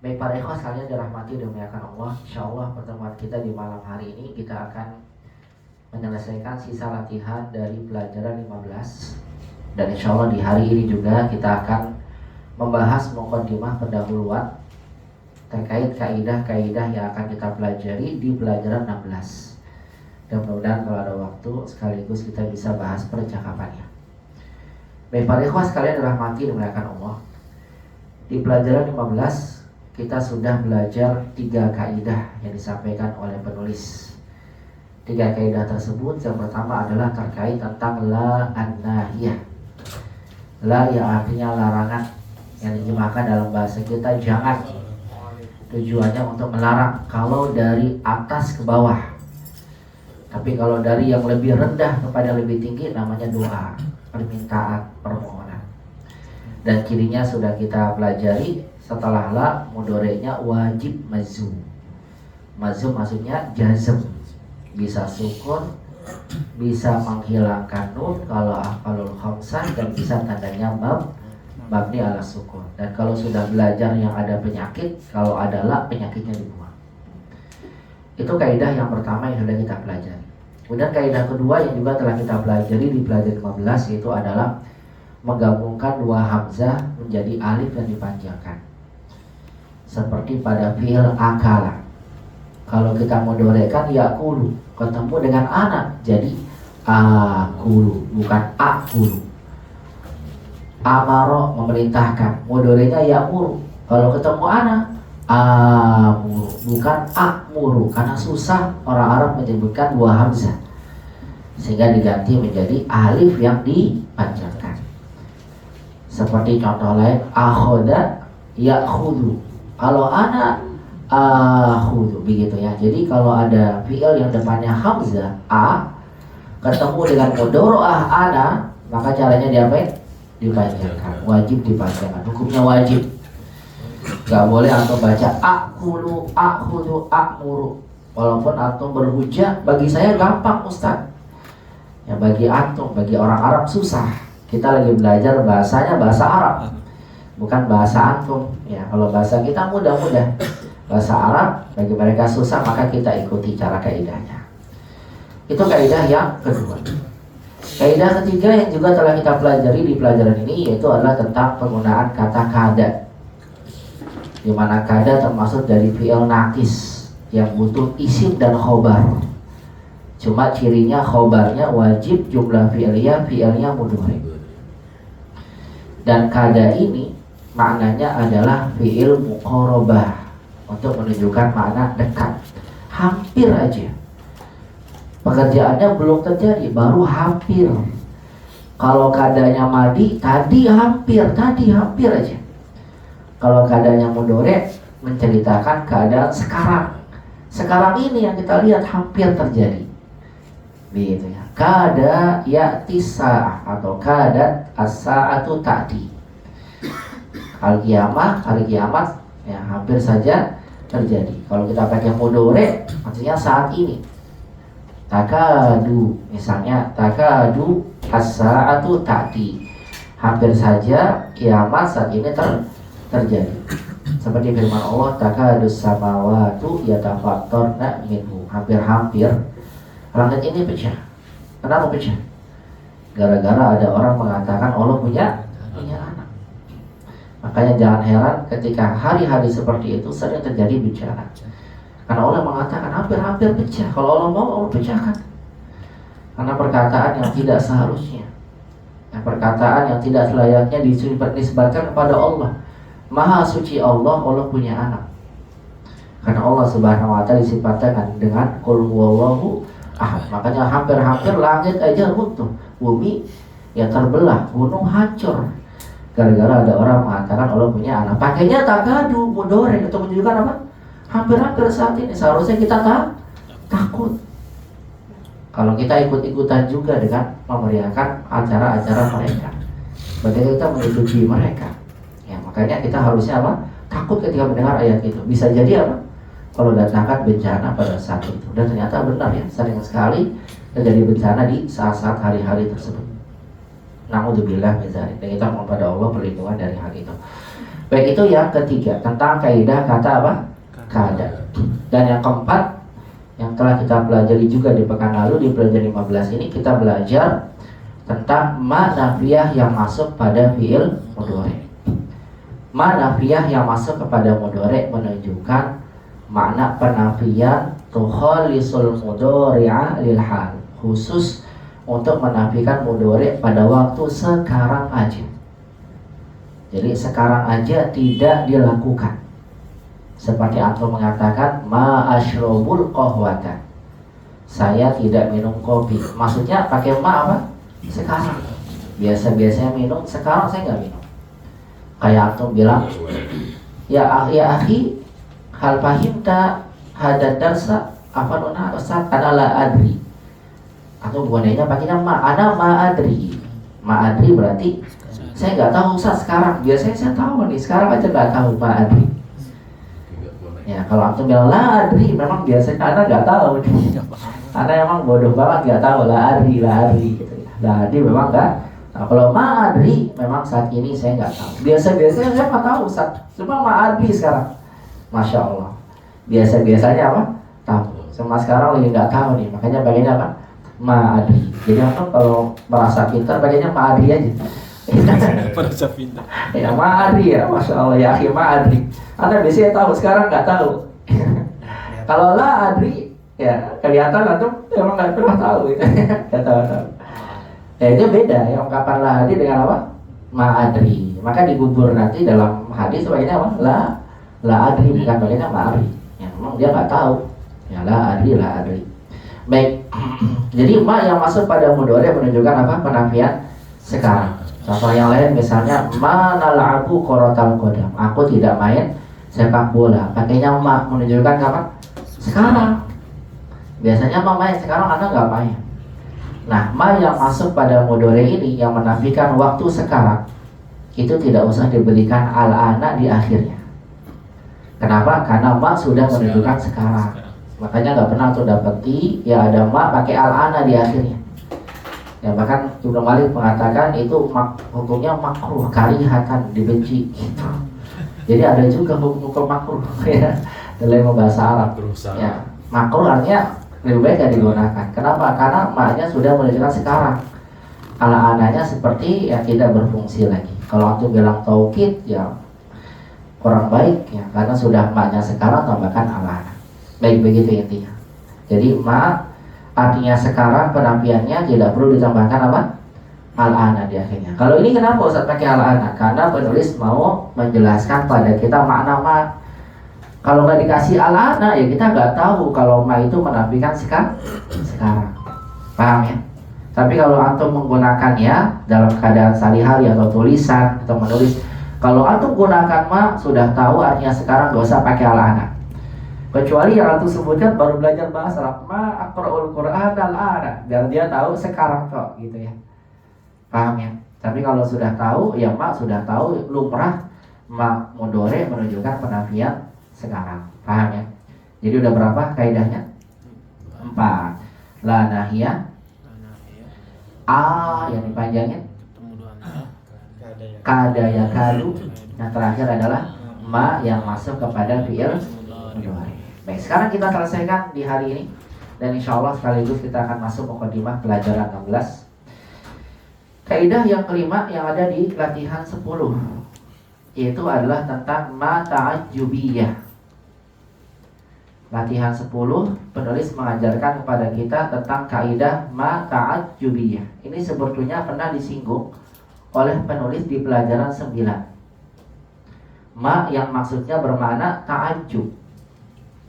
Baik para ikhwas sekalian dirahmati dan dimuliakan Allah, insyaallah pertemuan kita di malam hari ini kita akan menyelesaikan sisa latihan dari pelajaran 15. Dan insyaallah di hari ini juga kita akan membahas muqaddimah pendahuluan terkait kaidah-kaidah yang akan kita pelajari di pelajaran 16. Dan mudah-mudahan kalau ada waktu sekaligus kita bisa bahas percakapannya. Baik para ikhwas sekalian dirahmati dan dimuliakan Allah, di pelajaran 15 kita sudah belajar 3 kaidah yang disampaikan oleh penulis. 3 kaidah tersebut yang pertama adalah terkait tentang la an-nahiyah. La yang artinya larangan, yang diterjemahkan dalam bahasa kita jangan. Tujuannya untuk melarang kalau dari atas ke bawah. Tapi kalau dari yang lebih rendah kepada lebih tinggi namanya doa, permintaan, permohonan. Dan cirinya sudah kita pelajari. Setelah la, mudhari'nya wajib mazum. Mazum maksudnya jazm, bisa sukun, bisa menghilangkan nun kalau afalul khamsah, dan bisa tandanya mabni ala sukun. Dan kalau sudah belajar yang ada penyakit, kalau ada la, penyakitnya dibuang. Itu kaidah yang pertama yang sudah kita pelajari. Kemudian kaidah kedua yang juga telah kita pelajari di pelajaran 15, yaitu adalah menggabungkan 2 hamzah menjadi alif yang dipanjangkan. Seperti pada fi'il akala. Kalau kita mudhari'kan yakulu, ketemu dengan anak jadi akulu, bukan akulu. Amaro, memerintahkan, mudhari'nya ya'muru. Kalau ketemu anak amuru, bukan akmuru, karena susah orang Arab menyebutkan 2 hamzah, sehingga diganti menjadi alif yang dipanjangkan. Seperti contoh lain, akhoda ya'khudu. Kalau ana akhudu, begitu ya. Jadi kalau ada fi'il yang depannya hamzah a ketemu dengan mudhari'ah ana, maka caranya diapain? Dipanjangkan. Wajib dipanjangkan. Hukumnya wajib. Gak boleh antum baca akulu, akhudu, akmuru. Walaupun antum berhujah, bagi saya gampang Ustaz. Ya bagi antum, bagi orang Arab susah. Kita lagi belajar bahasanya bahasa Arab, bukan bahasa antum. Ya, kalau bahasa kita mudah-mudah. Bahasa Arab bagi mereka susah, maka kita ikuti cara kaidahnya. Itu kaidah yang kedua. Kaidah ketiga yang juga telah kita pelajari di pelajaran ini, yaitu adalah tentang penggunaan kata kada. Di mana kada termasuk dari fi'il naqis yang butuh isim dan khobar. Cuma cirinya khobarnya wajib, jumlah fi'ilnya mudhari'. Dan kada ini maknanya adalah fi'il muqarabah, untuk menunjukkan makna dekat, hampir aja. Pekerjaannya belum terjadi, baru hampir. Kalau kadanya madi, tadi hampir aja. Kalau kadanya mudhari' menceritakan keadaan sekarang. Sekarang ini yang kita lihat hampir terjadi. Begitu ya. Kada ya'ti sa'ah atau kada as-sa'atu ta'ti. Hari kiamat ya hampir saja terjadi. Kalau kita pakai mudhari' maksudnya saat ini. Takadu, misalnya takadu as-sa'atu ta'ti. Hampir saja kiamat saat ini terjadi. Seperti firman Allah, takadus samawatu yatafattarna minhu. Hampir-hampir langit ini pecah. Kenapa pecah? Gara-gara ada orang mengatakan Allah punya anak. Makanya jangan heran ketika hari-hari seperti itu sering terjadi bencana. Karena Allah mengatakan hampir-hampir pecah. Kalau Allah mau, Allah pecahkan. Karena perkataan yang tidak seharusnya, perkataan yang tidak selayaknya dinisbatkan kepada Allah. Maha suci Allah, Allah punya anak. Karena Allah Subhanahu wa ta'ala disifatkan dengan qul huwallahu ahad. Makanya hampir-hampir langit aja runtuh, bumi ya terbelah, gunung hancur, gara-gara ada orang mengatakan Allah punya anak. Pakainya takadu mudhari' untuk menunjukkan apa? Hampir-hampir saat ini. Seharusnya kita takut. Kalau kita ikut-ikutan juga dengan memeriahkan acara-acara mereka, berarti kita mengikuti mereka. Ya, makanya kita harusnya apa? Takut ketika mendengar ayat itu. Bisa jadi apa? Kalau datangkan bencana pada saat itu. Dan ternyata benar ya, sering sekali terjadi bencana di saat-saat hari-hari tersebut. Na'udzubillah min dzalik. Dan kita mohon pada Allah perlindungan dari hal itu. Baik, itu yang ketiga tentang kaidah kata apa? Kada. Dan yang keempat yang telah kita pelajari juga di pekan lalu di pelajaran 15 ini, kita belajar tentang ma nafiyah yang masuk pada fiil mudhari. Ma nafiyah yang masuk kepada mudhari menunjukkan makna penafian tukhalisul mudhari'a lil hal, khusus untuk menafikan mudhari pada waktu sekarang aja. Jadi sekarang aja tidak dilakukan. Seperti antum mengatakan ma asyrabul qahwata, saya tidak minum kopi. Maksudnya pakai ma apa? Sekarang. Biasa-biasanya minum, sekarang saya nggak minum. Kayak antum bilang, ya akhi, hal fahimta hadad darsa apa nona ustaz ana la adri. Atau bukannya pakainya ma, ana ma adri. Ma adri berarti saya nggak tahu ustaz sekarang. Biasanya saya tahu nih, sekarang aja nggak tahu ma adri. Ya, kalau antum bilang la adri, memang biasanya ana nggak tahu. Ana emang bodoh banget nggak tahu la adri gitu ya. La adri memang nggak. Nah, kalau ma adri memang saat ini saya nggak tahu. Biasanya saya nggak tahu ustaz. Cuma ma adri sekarang. Masya Allah. Biasanya apa? Tahu. Cuma sekarang lagi nggak tahu nih. Makanya bagiannya apa? Ma adri. Jadi antum kalau merasa pintar bagiannya ma adri aja. Merasa pintar. Ya ma adri ya, masya Allah ya akhi ma adri. Anda biasanya tahu, sekarang nggak tahu. Kalau la adri, ya kelihatan antum emang nggak pernah tahu gitu. Nggak tahu. Ya itu beda ya ungkapan la adri dengan apa? Ma adri. Maka digugur nanti dalam hadis sebagiannya apa? La adri, bukan bagiannya ma adri. Ya memang dia nggak tahu. Ya la adri. Baik. Jadi ma yang masuk pada mudhari menunjukkan apa? Penafian sekarang. Contoh yang lain misalnya ma nal'abu korotal qadam. Aku tidak main sepak bola. Pakainya ma menunjukkan kapan? Sekarang. Biasanya ma main, sekarang Anda nggak main. Nah, ma yang masuk pada mudhari ini yang menafikan waktu sekarang, itu tidak usah diberikan al-ana di akhirnya. Kenapa? Karena ma sudah menunjukkan sekarang. Makanya nggak pernah tuh dapeti ya ada ma pakai al-ana di akhirnya. Ya bahkan Ibnu Malik mengatakan itu hukumnya makruh, karihatan, dibenci gitu. Jadi ada juga hukum makruh ya dalam bahasa Arab. Ya, makruh artinya lebih baik tidak digunakan. Kenapa? Karena maknya sudah menunjukkan sekarang. Ala-ananya seperti ya tidak berfungsi lagi. Kalau antum bilang taukid ya kurang baik ya karena sudah maknya sekarang tambahkan ala-ana. Baik begitu intinya. Jadi ma artinya sekarang, penafiannya tidak perlu ditambahkan apa? Al-ana di akhirnya. Kalau ini kenapa Ustaz pakai al-ana? Karena penulis mau menjelaskan pada kita makna ma. Kalau nggak dikasih al-ana ya kita nggak tahu kalau ma itu menafikan sekarang. Paham ya? Tapi kalau antum menggunakannya dalam keadaan sehari-hari atau tulisan atau menulis, kalau antum gunakan ma sudah tahu artinya sekarang, nggak usah pakai al-ana. Kecuali yang antum sebutkan baru belajar bahasa Arab, ma aqra'ul Qur'an al-ana, biar dia tahu sekarang kok gitu ya. Paham ya? Tapi kalau sudah tahu, ya ma sudah tahu lumrah ma mudhari menunjukkan penafian sekarang. Paham ya? Jadi udah berapa kaidahnya? 4. La nahiyah. Yang dipanjangin kada yakadu. Yang terakhir adalah ma yang masuk kepada fi'il mudhari. Baik, sekarang kita selesaikan di hari ini dan insya Allah sekaligus kita akan masuk mukadimah pelajaran 16. Kaidah yang kelima yang ada di latihan 10 yaitu adalah tentang ma ta'ajjubiyah. Latihan 10 penulis mengajarkan kepada kita tentang kaidah ma ta'ajjubiyah. Ini sebetulnya pernah disinggung oleh penulis di pelajaran 9. Ma yang maksudnya bermakna ta'ajjub,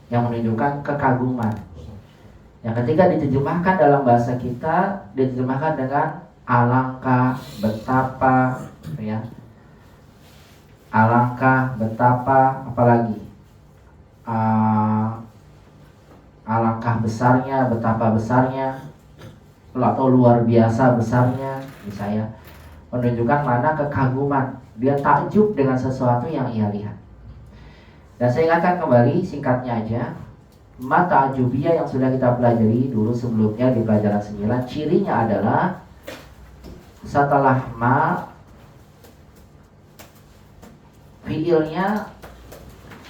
yang menunjukkan kekaguman. Yang ketika diterjemahkan dalam bahasa kita diterjemahkan dengan alangkah, betapa, ya. Alangkah, betapa, apalagi alangkah besarnya, betapa besarnya, atau luar biasa besarnya, misalnya menunjukkan mana kekaguman. Dia takjub dengan sesuatu yang ia lihat. Dan saya ingatkan kembali singkatnya aja, ma ta'ajjubiyah yang sudah kita pelajari dulu sebelumnya di pelajaran 9, cirinya adalah setelah ma fiilnya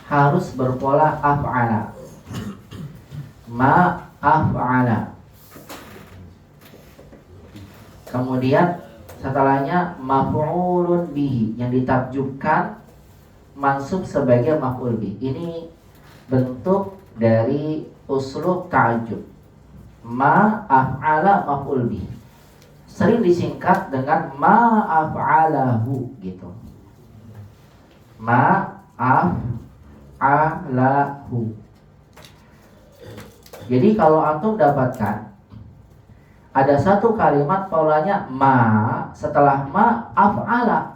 harus berpola af'ala. Ma af'ala. Kemudian setelahnya maf'ulun bihi, yang ditakjubkan mansub sebagai maf'ul bihi. Ini bentuk dari uslub ta'jub. Ma af'ala maf'ul bihi. Sering disingkat dengan ma af'alahu gitu. Ma af'alahu. Jadi kalau antum dapatkan ada satu kalimat polanya ma, setelah ma af'ala.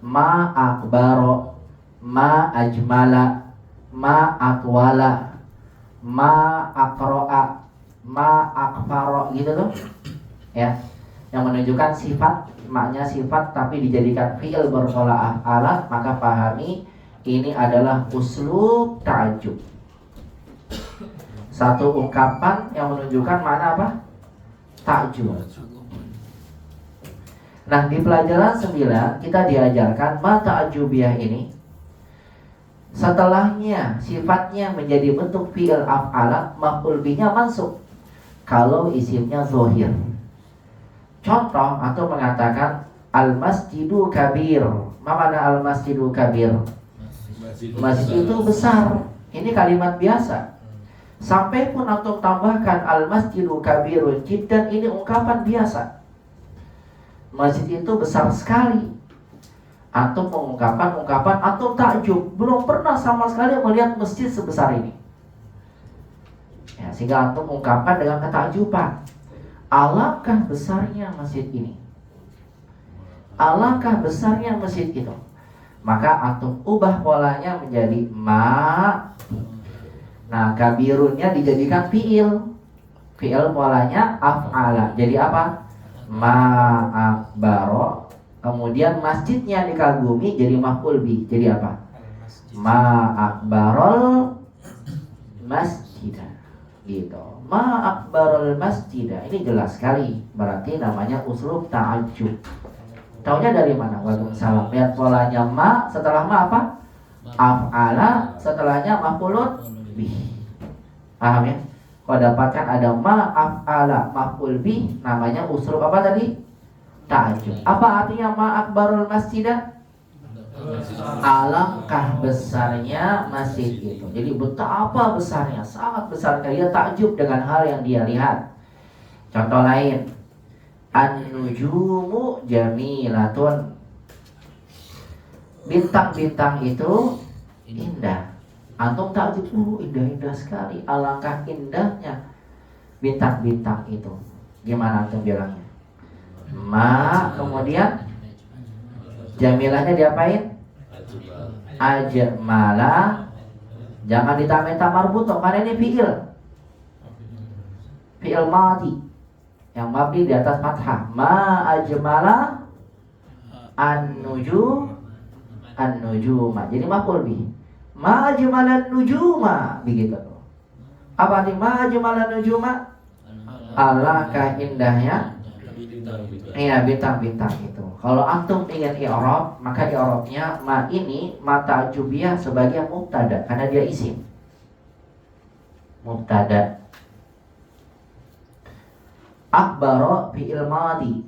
Ma akbaro, ma ajmala, ma atwala, ma akro'a, ma akfaro, gitu tuh. Ya, yang menunjukkan sifat, maknya sifat tapi dijadikan fi'il berpola af'ala, maka pahami ini adalah uslub ta'jub. Satu ungkapan yang menunjukkan mana apa? Ta'jub. Nah, di pelajaran 9 kita diajarkan ma ta'jubiyah ini setelahnya sifatnya menjadi bentuk fi'il af'ala, maf'ul bihnya mansub kalau isimnya zahir. Contoh, atau mengatakan al-masjidu kabir. Apa makna al-masjidu kabir? Masjid itu besar. Ini kalimat biasa. Sampai pun antum tambahkan al-masjidu kabirun jiddan, ini ungkapan biasa. Masjid itu besar sekali. Antum mengungkapkan ungkapan antum takjub, belum pernah sama sekali melihat masjid sebesar ini. Ya, sehingga antum mengungkapkan dengan ketakjuban. Alangkah besarnya masjid ini. Alangkah besarnya masjid itu. Maka antum ubah polanya menjadi ma. Nah, kabirunnya dijadikan fi'il. Fi'il polanya af'ala. Jadi apa? Ma akbaro. Kemudian masjidnya dikagumi jadi maf'ul bih. Jadi apa? Ma akbarol masjidah. Gitu. Ma akbarol masjidah. Ini jelas sekali. Berarti namanya uslub ta'ajjub. Taunya dari mana? Waalaikumsalam. Lihat polanya ma, setelah ma apa? Af'ala, setelahnya maf'ulun bih. Paham ya? Kalau dapatkan ada ma af'ala maf'ul bih, namanya uslub apa tadi? Ta'ajjub. Apa artinya ma akbarul masjidah? Alangkah besarnya masjid itu. Jadi betapa besarnya, sangat besar. Dia takjub dengan hal yang dia lihat. Contoh lain, an-nujumu jamilatun. Bintang-bintang itu indah. Antum takjub, indah-indah sekali. Alangkah indahnya bintang-bintang itu. Gimana antum bilangnya? Ma, kemudian jamilahnya diapain? Ajmala. Jangan ditambah marbutoh, karena ini fi'il. Fi'il madi yang mabni di atas fathah. Ma ajmala an-nujuma. Jadi maf'ul bih. Ma ajmalan nujuma, begitu. Apa arti ma ajmalan nujuma? Alangkah indahnya bintang-bintang itu. Kalau antum ingin i'rab, maka i'rabnya ma ini mata ta'jubiyah sebagai mubtada karena dia isim. Mubtada. Akbaro fi'il madi.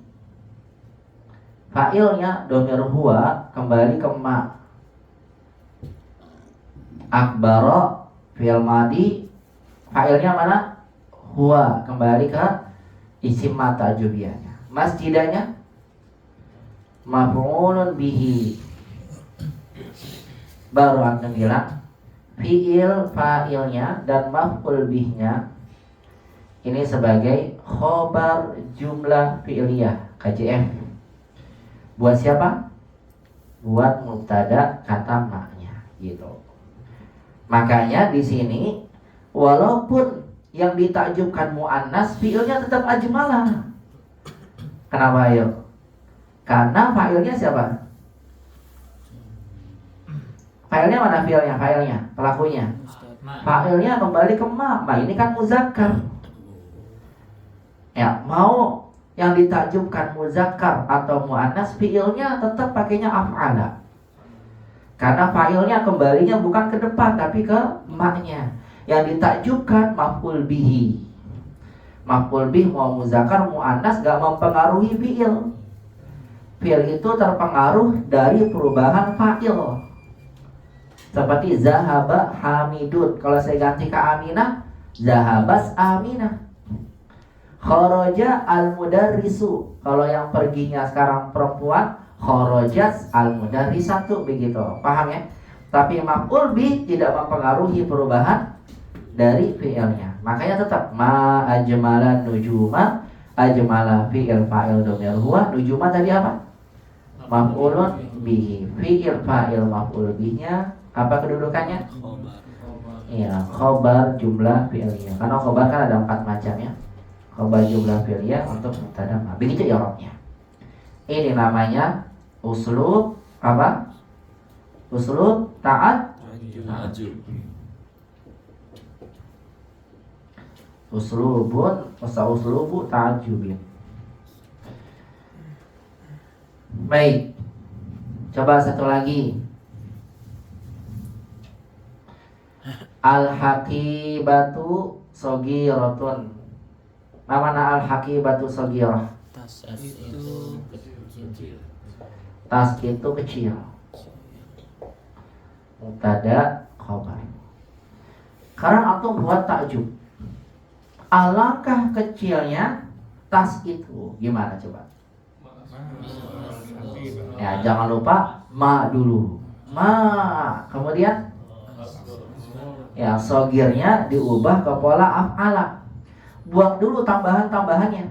Fa'ilnya dhamir huwa kembali ke ma. Akbaro fi'il madi, fa'ilnya mana? Huwa, kembali ke isim mata ta'jubiyahnya. Masjidanya maf'ulun bihi. Baru antum bilang fi'il fa'ilnya dan maf'ul bihnya ini sebagai khobar jumlah fi'liyah, KJM. Buat siapa? Buat mubtada kata maknya, gitu. Makanya di sini walaupun yang ditakjubkan muannas, fi'ilnya tetap ajmalah. Kenapa ayo? Karena fa'ilnya siapa? Fa'ilnya mana fi'ilnya? Fa'ilnya, pelakunya. Fa'ilnya kembali ke ma. Ma ini kan muzakkar. Ya, mau yang ditakjubkan muzakkar atau muannas, fi'ilnya tetap pakainya af'ala. Karena fa'ilnya kembalinya bukan ke depan tapi ke maknya. Yang ditakjubkan maf'ul bihi. Maf'ul bih mau muzakkar muannas gak mempengaruhi fi'il. Fi'il itu terpengaruh dari perubahan fa'il. Seperti zahaba hamidun. Kalau saya ganti ke aminah, zahabas aminah. Kharaja al-mudarrisu. Kalau yang perginya sekarang perempuan, kharajat al-mudarrisatu, begitu. Paham ya? Tapi maf'ul bih tidak mempengaruhi perubahan dari fi'ilnya. Makanya tetap ma ajmala nujuma, ajmala fi'il fa'il dhamir huwa. Nujuma tadi apa? Maf'ulun bihi. Fi'il fa'il maf'ul bihnya apa kedudukannya? Iya, khobar jumlah fi'ilnya. Karena khobar kan ada 4 macam ya. Khobar jumlah fi'ilnya untuk mubtada ma. Begitu i'rabnya. Ini namanya uslub apa? Uslub ta'ajjub. Uslubun uslubu ta'ajjubin. Baik. Coba satu lagi. Al-haqibatu sogiratun. Mana al-haqibatu sogirah? Tas itu kecil. Tas itu kecil. Mubtada khabar. Karena antum buat takjub. Alangkah kecilnya tas itu. Gimana coba? Ya, jangan lupa ma dulu. Ma. Kemudian ya, sogirnya diubah ke pola af'ala. Buang dulu tambahan-tambahannya.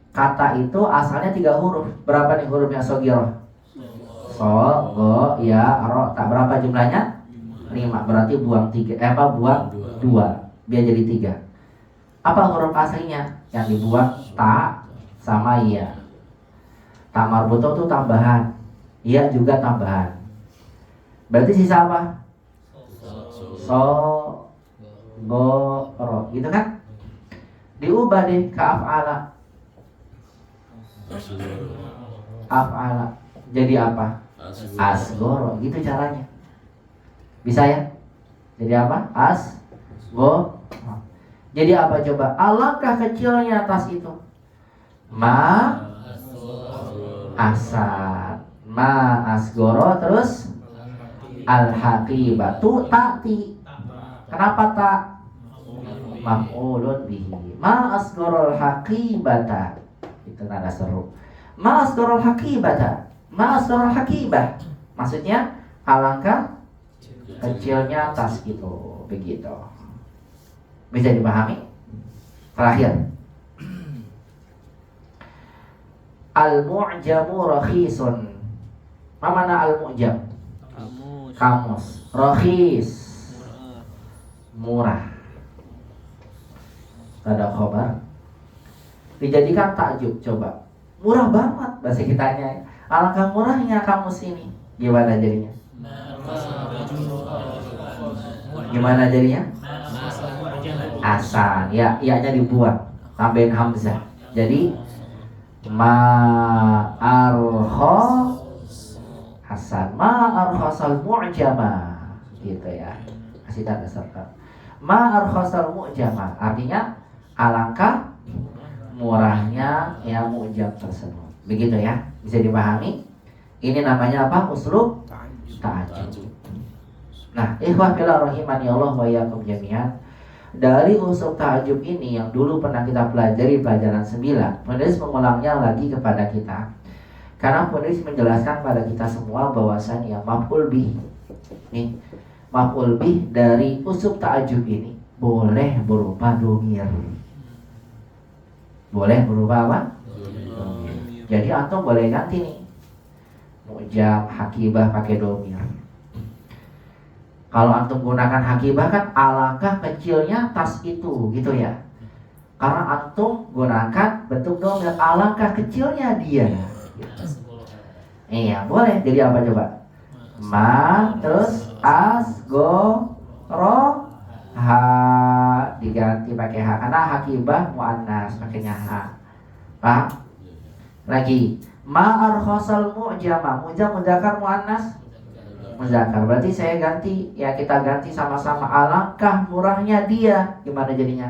Kata itu asalnya 3 huruf. Berapa nih hurufnya sogirah? So, go, ya, ro. Tak berapa jumlahnya? 5. Berarti buang 3. Buang 2. Biar jadi 3. Apa huruf aslinya? Yang dibuang ta sama ya. Ta marbutoh itu tambahan. Ya juga tambahan. Berarti sisa apa? So, go, ro. Gitu kan? Diubah deh ke af'ala. Af'ala. Jadi apa? Asgoro. Gitu caranya. Bisa ya? Jadi apa? Asgo. Jadi apa coba? Alangkah kecilnya tas itu. Ma asad. Ma asgoro. Terus al-haqibatu ta'ti. Kenapa tak? Maf'ulun bihi. Ma asgoro al-haqibata. Itu nada seru. Ma asgoro al-haqibata. Ma asgoro al-haqibah. Maksudnya alangkah kecilnya tas itu. Begitu. Bisa dipahami? Terakhir, al-mu'jamu rakhisun. Apa mana al-mu'jam? Kamus. Rakhis, murah. Ada khabar. Dijadikan takjub. Coba. Murah banget bahasa kitanya. Alangkah murahnya kamus ini. Gimana jadinya? Gimana jadinya? Asan. Ya, iya-nya dibuang. Tambahin hamzah. Jadi ma-arho hasan. Ma-arhosal mu'jama. Gitu ya. Kasih tanda serta. Ma-arhosal mu'jama. Artinya alangkah murahnya ya mu'jam tersebut. Begitu ya. Bisa dipahami? Ini namanya apa? Uslub ta'ajjub. Nah, ikhwah fillah rahimani Allah wa iyyakum jami'an. Dari uslub ta'ajjub ini yang dulu pernah kita pelajari pelajaran 9, penulis mengulangnya lagi kepada kita. Karena penulis menjelaskan pada kita semua bahwasannya maf'ul bih. Nih, maf'ul bih dari uslub ta'ajjub ini boleh berupa dhamir. Boleh berupa apa? Dhamir. Jadi antum boleh ganti nih. Mu'jam, hakibah pakai dhamir. Kalau antum gunakan hakibah kan alangkah kecilnya tas itu, gitu ya. Karena antum gunakan bentuk dhamir, alangkah kecilnya dia. Gitu. Iya, boleh. Jadi apa coba? Ma, terus as, go, ro, ha, diganti pakai ha. Karena hakibah muannas pakainya ha. Paham? Lagi, ma arkhasal mu'jama. Mu'jam mudzakkar muannas Muzakkar. Berarti saya ganti, ya kita ganti sama-sama. Alangkah murahnya dia. Gimana jadinya?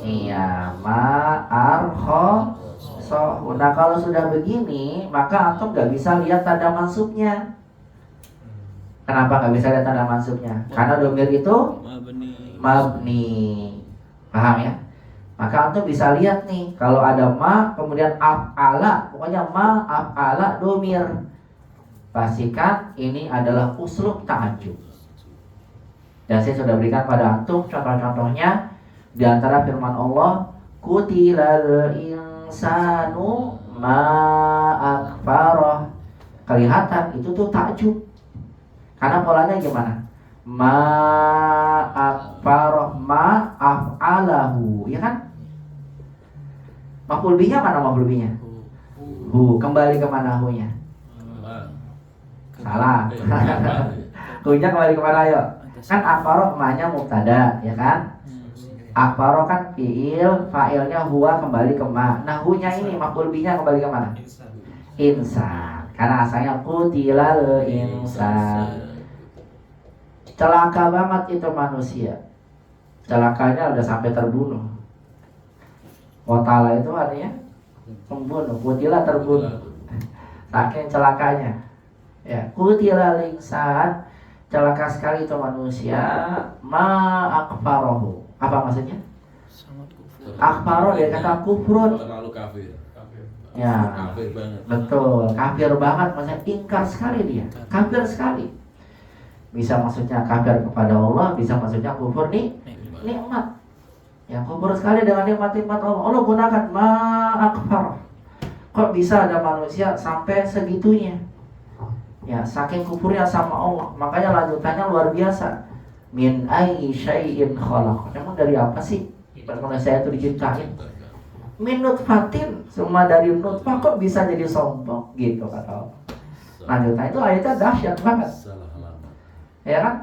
Iya, ma'arkhosohu. Nah kalau sudah begini, maka antum gak bisa lihat tanda mansubnya. Kenapa gak bisa lihat tanda mansubnya? Karena domir itu mabni. Paham ya? Maka antum bisa lihat nih, kalau ada ma kemudian af'ala, pokoknya ma af'ala domir, pastikan ini adalah uslub ta'ajjub. Dan saya sudah berikan pada antum contoh-contohnya di antara firman Allah, kutilal insanu ma akfarah. Kelihatan itu tuh takjub. Karena polanya gimana? Ma akfarah ma af'alahu, ya kan? Maf'ul bihnya mana maf'ul bihnya? Hu, kembali ke mana hu-nya? Salah. Hu-nya kembali ke mana ayo? Kan akfarah ma-nya mubtada, ya kan? Akfarah kan fi'il, fa'ilnya huwa kembali ke ma. Nah hu-nya ini maf'ul bihnya kembali ke mana? Insan. Karena asalnya qutilal insan. Celaka banget itu manusia. Celakanya udah sampai terbunuh. Qatala itu artinya membunuh, qutila terbunuh. Saking celakanya. Ya, qutilal insan, celaka sekali itu manusia. Ma akfarahu. Apa maksudnya? Akfaro dia kata kufrun. Terlalu kafir. Ya, Kafir banget. betul, kafir banget, maksudnya ingkar sekali dia, kafir sekali. Bisa maksudnya kafir kepada Allah, bisa maksudnya kufur nih nikmat. Ya, kufur sekali dengan nikmat-nikmat Allah. Allah gunakan ma akfar. Kok bisa ada manusia sampai segitunya? Ya, saking kufurnya sama Allah. Makanya lanjutannya luar biasa. Min ayyi syai'in khalaq. Emang dari apa sih manusia itu diciptain? Min nutfatin, semua dari nutfah, kok bisa jadi sombong gitu kata Allah. Lanjutannya itu ayatnya dahsyat banget. Ya kan?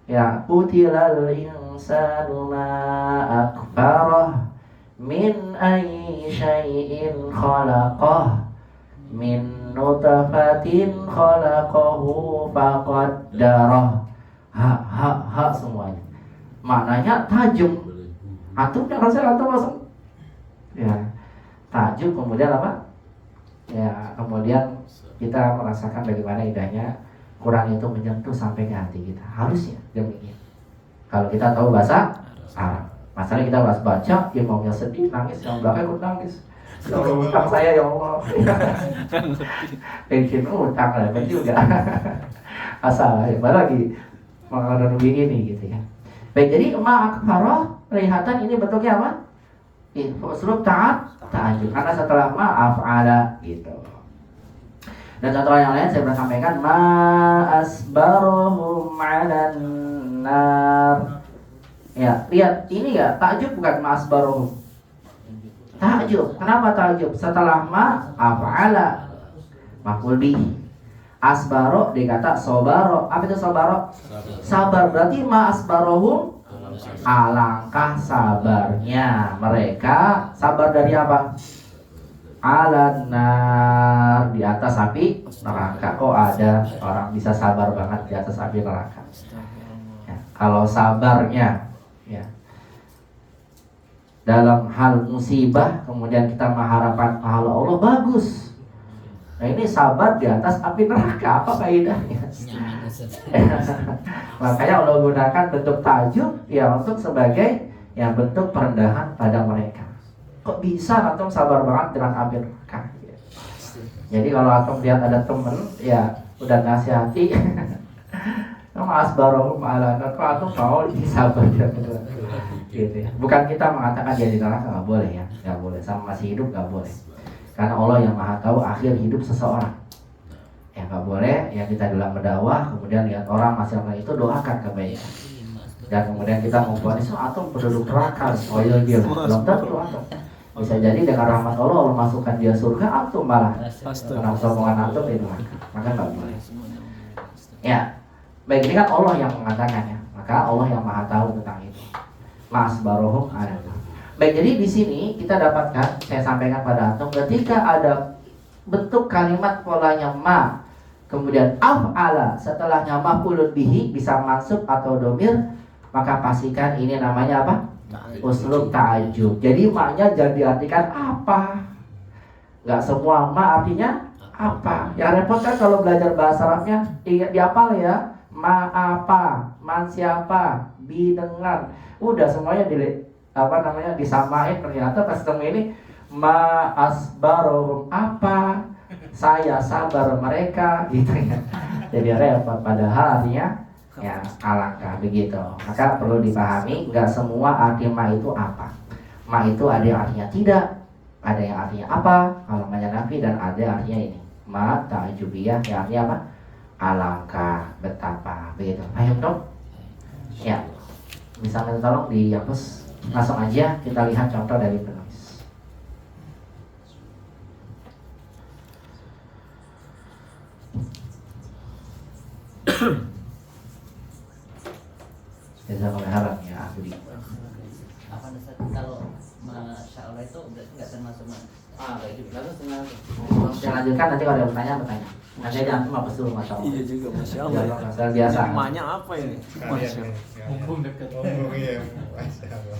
Ya, qutilal insanu ma akfarah min ayyi syai'in khalaqah min nutfatin khalaqahu faqaddarah. Ha semuanya. Maknanya tajam. Antum jangan saya langsung. Ya, tajam kemudian apa? Ya, kemudian kita merasakan bagaimana indahnya Quran itu menyentuh sampai ke hati kita. Harusnya demikian. Kalau kita tahu bahasa Arab. Masalahnya kita bahas baca, imamnya sedih, nangis, yang belakang ikut nangis. Ya Allah, utang saya ya Allah. Pengen utang lah, berarti udah asal ya, baru lagi mengenai ini gitu ya. Baik, jadi ma'akfarah kelihatan ini bentuknya apa? Uslub ta'ajjub. Karena setelah ma'af'ala gitu. Dan contoh yang lain saya pernah sampaikan, ma asbaruhum 'alan nar. Ya, lihat ini ya, takjub bukan ma asbaruhum. Takjub. Kenapa takjub? Setelah ma af'ala maf'ul bih. Asbaro dikata sobaro. Apa itu sobaro? Sabar. Berarti ma asbaruhum, alangkah sabarnya mereka. Sabar dari apa? Alanar, di atas api neraka. Kok ada orang bisa sabar banget di atas api neraka? Ya, kalau sabarnya ya dalam hal musibah kemudian kita mengharapkan pahala Allah, bagus. Nah ini sabar di atas api neraka, apa kaidahnya? Makanya Allah gunakan bentuk tajub ya untuk sebagai ya bentuk perendahan pada mereka. Kok bisa antum sabar banget dengan api neraka? Jadi kalau antum lihat ada temen ya udah nasihati, mas baru malah kok antum mau sabar gitu ya. Bukan kita mengatakan dia di neraka, nggak boleh ya, nggak boleh. Sama masih hidup nggak boleh. Karena Allah yang maha tahu akhir hidup seseorang. Ya nggak boleh ya kita dalam berdakwah kemudian lihat orang masih apa itu doakan kebaikan. Dan kemudian kita memvonis antum penduduk neraka, oh iya dia belum tentu antum. Bisa jadi dengan rahmat Allah, Allah masukkan dia surga, antum malah karena sombongan antum itu maka nggak boleh. Ya, baik, ini kan Allah yang mengatakannya, maka Allah yang maha tahu tentang itu. Mas barohum ada. Baik, jadi di sini kita dapatkan, saya sampaikan pada antum, ketika ada bentuk kalimat polanya ma kemudian af'ala setelahnya maf'ulun bihi bisa mansub atau domir, maka pastikan ini namanya apa? Uslub ta'ajub. Jadi maknya jangan diartikan apa. Nggak semua ma artinya apa. Yang repot kan kalau belajar bahasa Arabnya dihafal ya. Ma apa, man siapa, bi dengan. Udah semuanya disamain, ternyata pas ketemu ini ma asbarohum apa, saya sabar mereka gitu ya. Jadi repot, padahal artinya ya alangkah begitu. Maka perlu dipahami, nggak semua arti ma itu apa. Ma itu ada yang artinya tidak, ada yang artinya apa kalau namanya nafi, dan ada yang artinya ini ma ta'jubiyah yang artinya apa? Alangkah, betapa, begitu. Paham dong? Ya, bisa minta tolong dihapus. Langsung aja kita lihat contoh dari penulis. Jazakallahu ya Budi. Apa dasar kalau masya Allah itu berarti nggak termasuk baik juga terus dengan Saya lanjutkan, nanti kalau ada yang bertanya. Nanti aja antum hapus dulu, masya Allah. Iya juga, masya Allah. Ya, biasa. Namanya apa ini? Masya Allah. Mumpung dekat. Mumpung ya, masya Allah.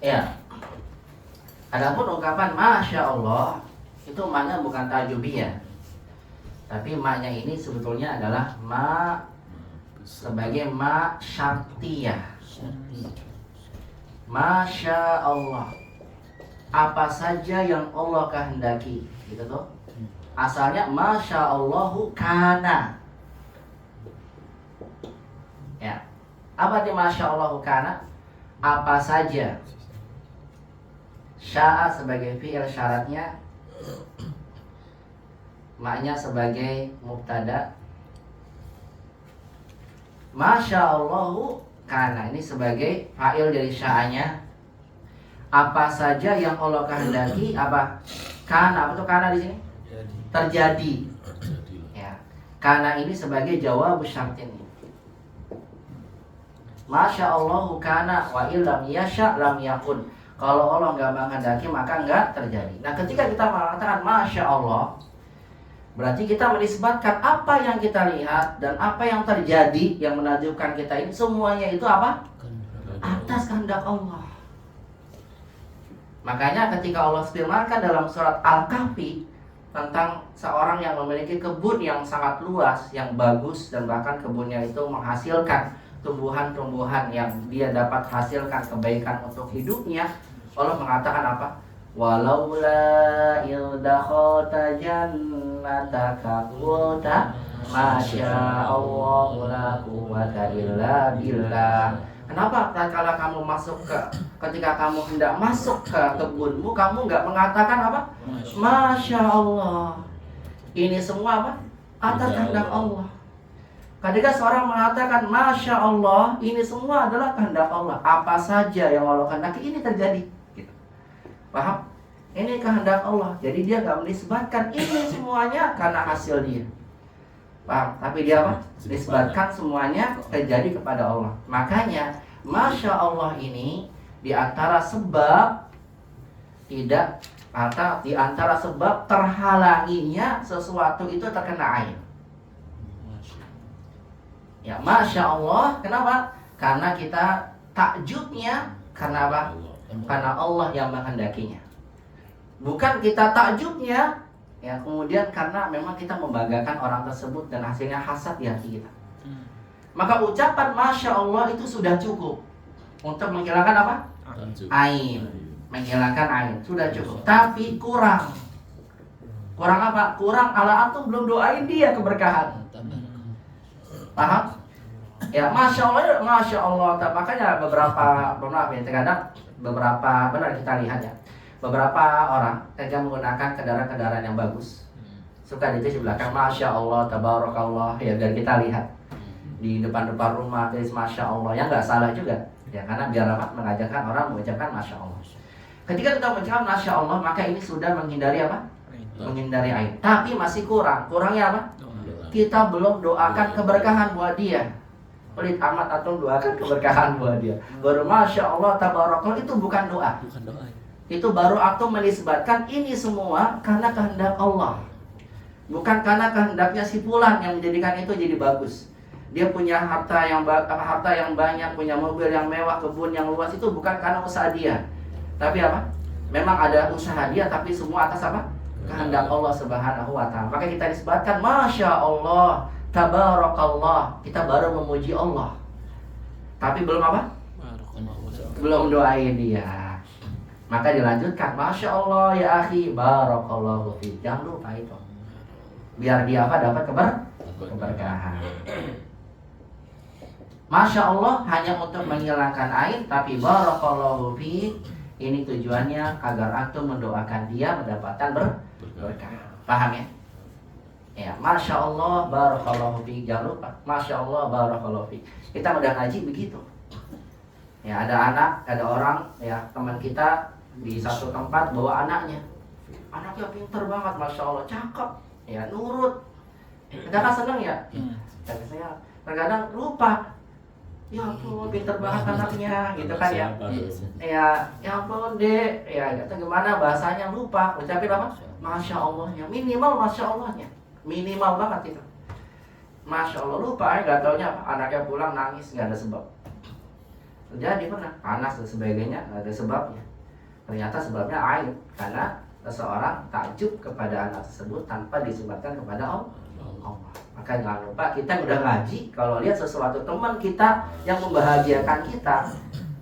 Ya. Adapun ungkapan masya Allah itu maknanya bukan ta'jubiyah, tapi maknya ini sebetulnya adalah ma sebagai ma syartiyah. Masya Allah, apa saja yang Allah kehendaki, gitu tuh. Asalnya masya Allahu kana. Ya, apa arti masya Allahu kana? Apa saja. Sya'a sebagai fi'il syaratnya, maknya sebagai mubtada. Masya Allahu kana ini sebagai fa'il dari sya'anya. Apa saja yang Allah kehendaki, apa? Kana, apa tuh kana di sini? Terjadi. Ya. Kana ini sebagai jawab syartin. Masya Allahu kana wa illam yasha lam yakun. Kalau Allah nggak menghendaki maka nggak terjadi. Nah, ketika kita mengatakan masya Allah, berarti kita menisbatkan apa yang kita lihat dan apa yang terjadi yang menakjubkan kita ini semuanya itu apa? Atas kehendak Allah. Makanya ketika Allah firmankan dalam surat Al-Kahfi tentang seorang yang memiliki kebun yang sangat luas, yang bagus, dan bahkan kebunnya itu menghasilkan tumbuhan-tumbuhan yang dia dapat hasilkan kebaikan untuk hidupnya, Allah mengatakan apa? Walaula idakhalta jannataka qulta masya Allah la quwwata illa billah. Kenapa tatkala kamu masuk ketika kamu hendak masuk ke kebunmu, kamu nggak mengatakan apa? Masya Allah. Ini semua apa? Atas kehendak Allah. Ketika seorang mengatakan masya Allah, ini semua adalah kehendak Allah. Apa saja yang Allah kehendaki ini terjadi. Gitu. Paham? Ini kehendak Allah. Jadi dia nggak menisbatkan ini semuanya karena hasil dia. Paham? Tapi dia apa? Nisbatkan semuanya terjadi kepada Allah. Makanya masya Allah ini di antara sebab terhalanginya sesuatu itu terkena air. Ya, masya Allah, kenapa? Karena kita takjubnya karena apa? Karena Allah yang menghendakinya. Bukan kita takjubnya ya kemudian karena memang kita membanggakan orang tersebut dan hasilnya hasad di hati kita. Maka ucapan masya Allah itu sudah cukup untuk menghilangkan apa? Ain, menghilangkan ain sudah cukup. Tapi kurang apa? Kurang ala antum belum doain dia keberkahan. Paham? Ya, masya Allah. Makanya terkadang benar kita lihat ya, beberapa orang ketika menggunakan kendaraan yang bagus, suka ditulis di belakang masya Allah, tabarakallah, ya biar kita lihat di depan rumah tulis masya Allah, yang nggak salah juga, ya karena biar apa? Mengajarkan orang mengucapkan masya Allah. Ketika kita mengucapkan masya Allah, maka ini sudah menghindari apa? menghindari aib. Tapi masih kurang. Kurangnya apa? Kita belum doakan keberkahan buat dia. Pelit amat atau doakan keberkahan buat dia. Baru Masya Allah tabarakallah, itu bukan doa. Bukan doa. Itu baru atau menisbatkan ini semua karena kehendak Allah. Bukan karena kehendaknya si fulan yang menjadikan itu jadi bagus. Dia punya harta yang banyak, punya mobil yang mewah, kebun yang luas, itu bukan karena usaha dia. Tapi apa? Memang ada usaha dia, tapi semua atas apa? Kehendak Allah Subhanahu wa ta'ala. Maka kita disebutkan Masya Allah, Tabarakallah. Kita baru memuji Allah, tapi belum apa? Belum doain dia. Maka dilanjutkan Masya Allah ya akhi, Barakallahu fiik. Jangan lupa itu, biar dia apa? Dapat keberkahan. Masya Allah hanya untuk menghilangkan aib, tapi Barakallahu fiik ini tujuannya agar antum mendoakan dia mendapatkan berkah. Paham ya? Ya, Masya Allah Barakallahu fiik. Jangan lupa Masya Allah Barakallahu fiik. Kita udah ngaji begitu. Ya, ada anak, ada orang, ya teman kita di satu tempat bawa anaknya. Anaknya pinter banget, Masya Allah, cakep, ya nurut. Kita kan seneng ya. Tapi saya terkadang lupa. Ya ampun, pinter banget anaknya, gitu kan ya. Ya ampun dek, ya kata gimana bahasanya lupa, ucapin apa? Masya Allahnya, minimal Masya Allahnya, minimal banget itu. Masya Allah, lupa ya, gak taunya apa? Anaknya pulang nangis, gak ada sebab. Jadi pernah, panas dan sebagainya, gak ada sebabnya. Ternyata sebabnya aib, karena seseorang takjub kepada anak tersebut tanpa disebabkan kepada Allah. Maka jangan lupa, kita udah ngaji, kalau lihat sesuatu teman kita yang membahagiakan kita,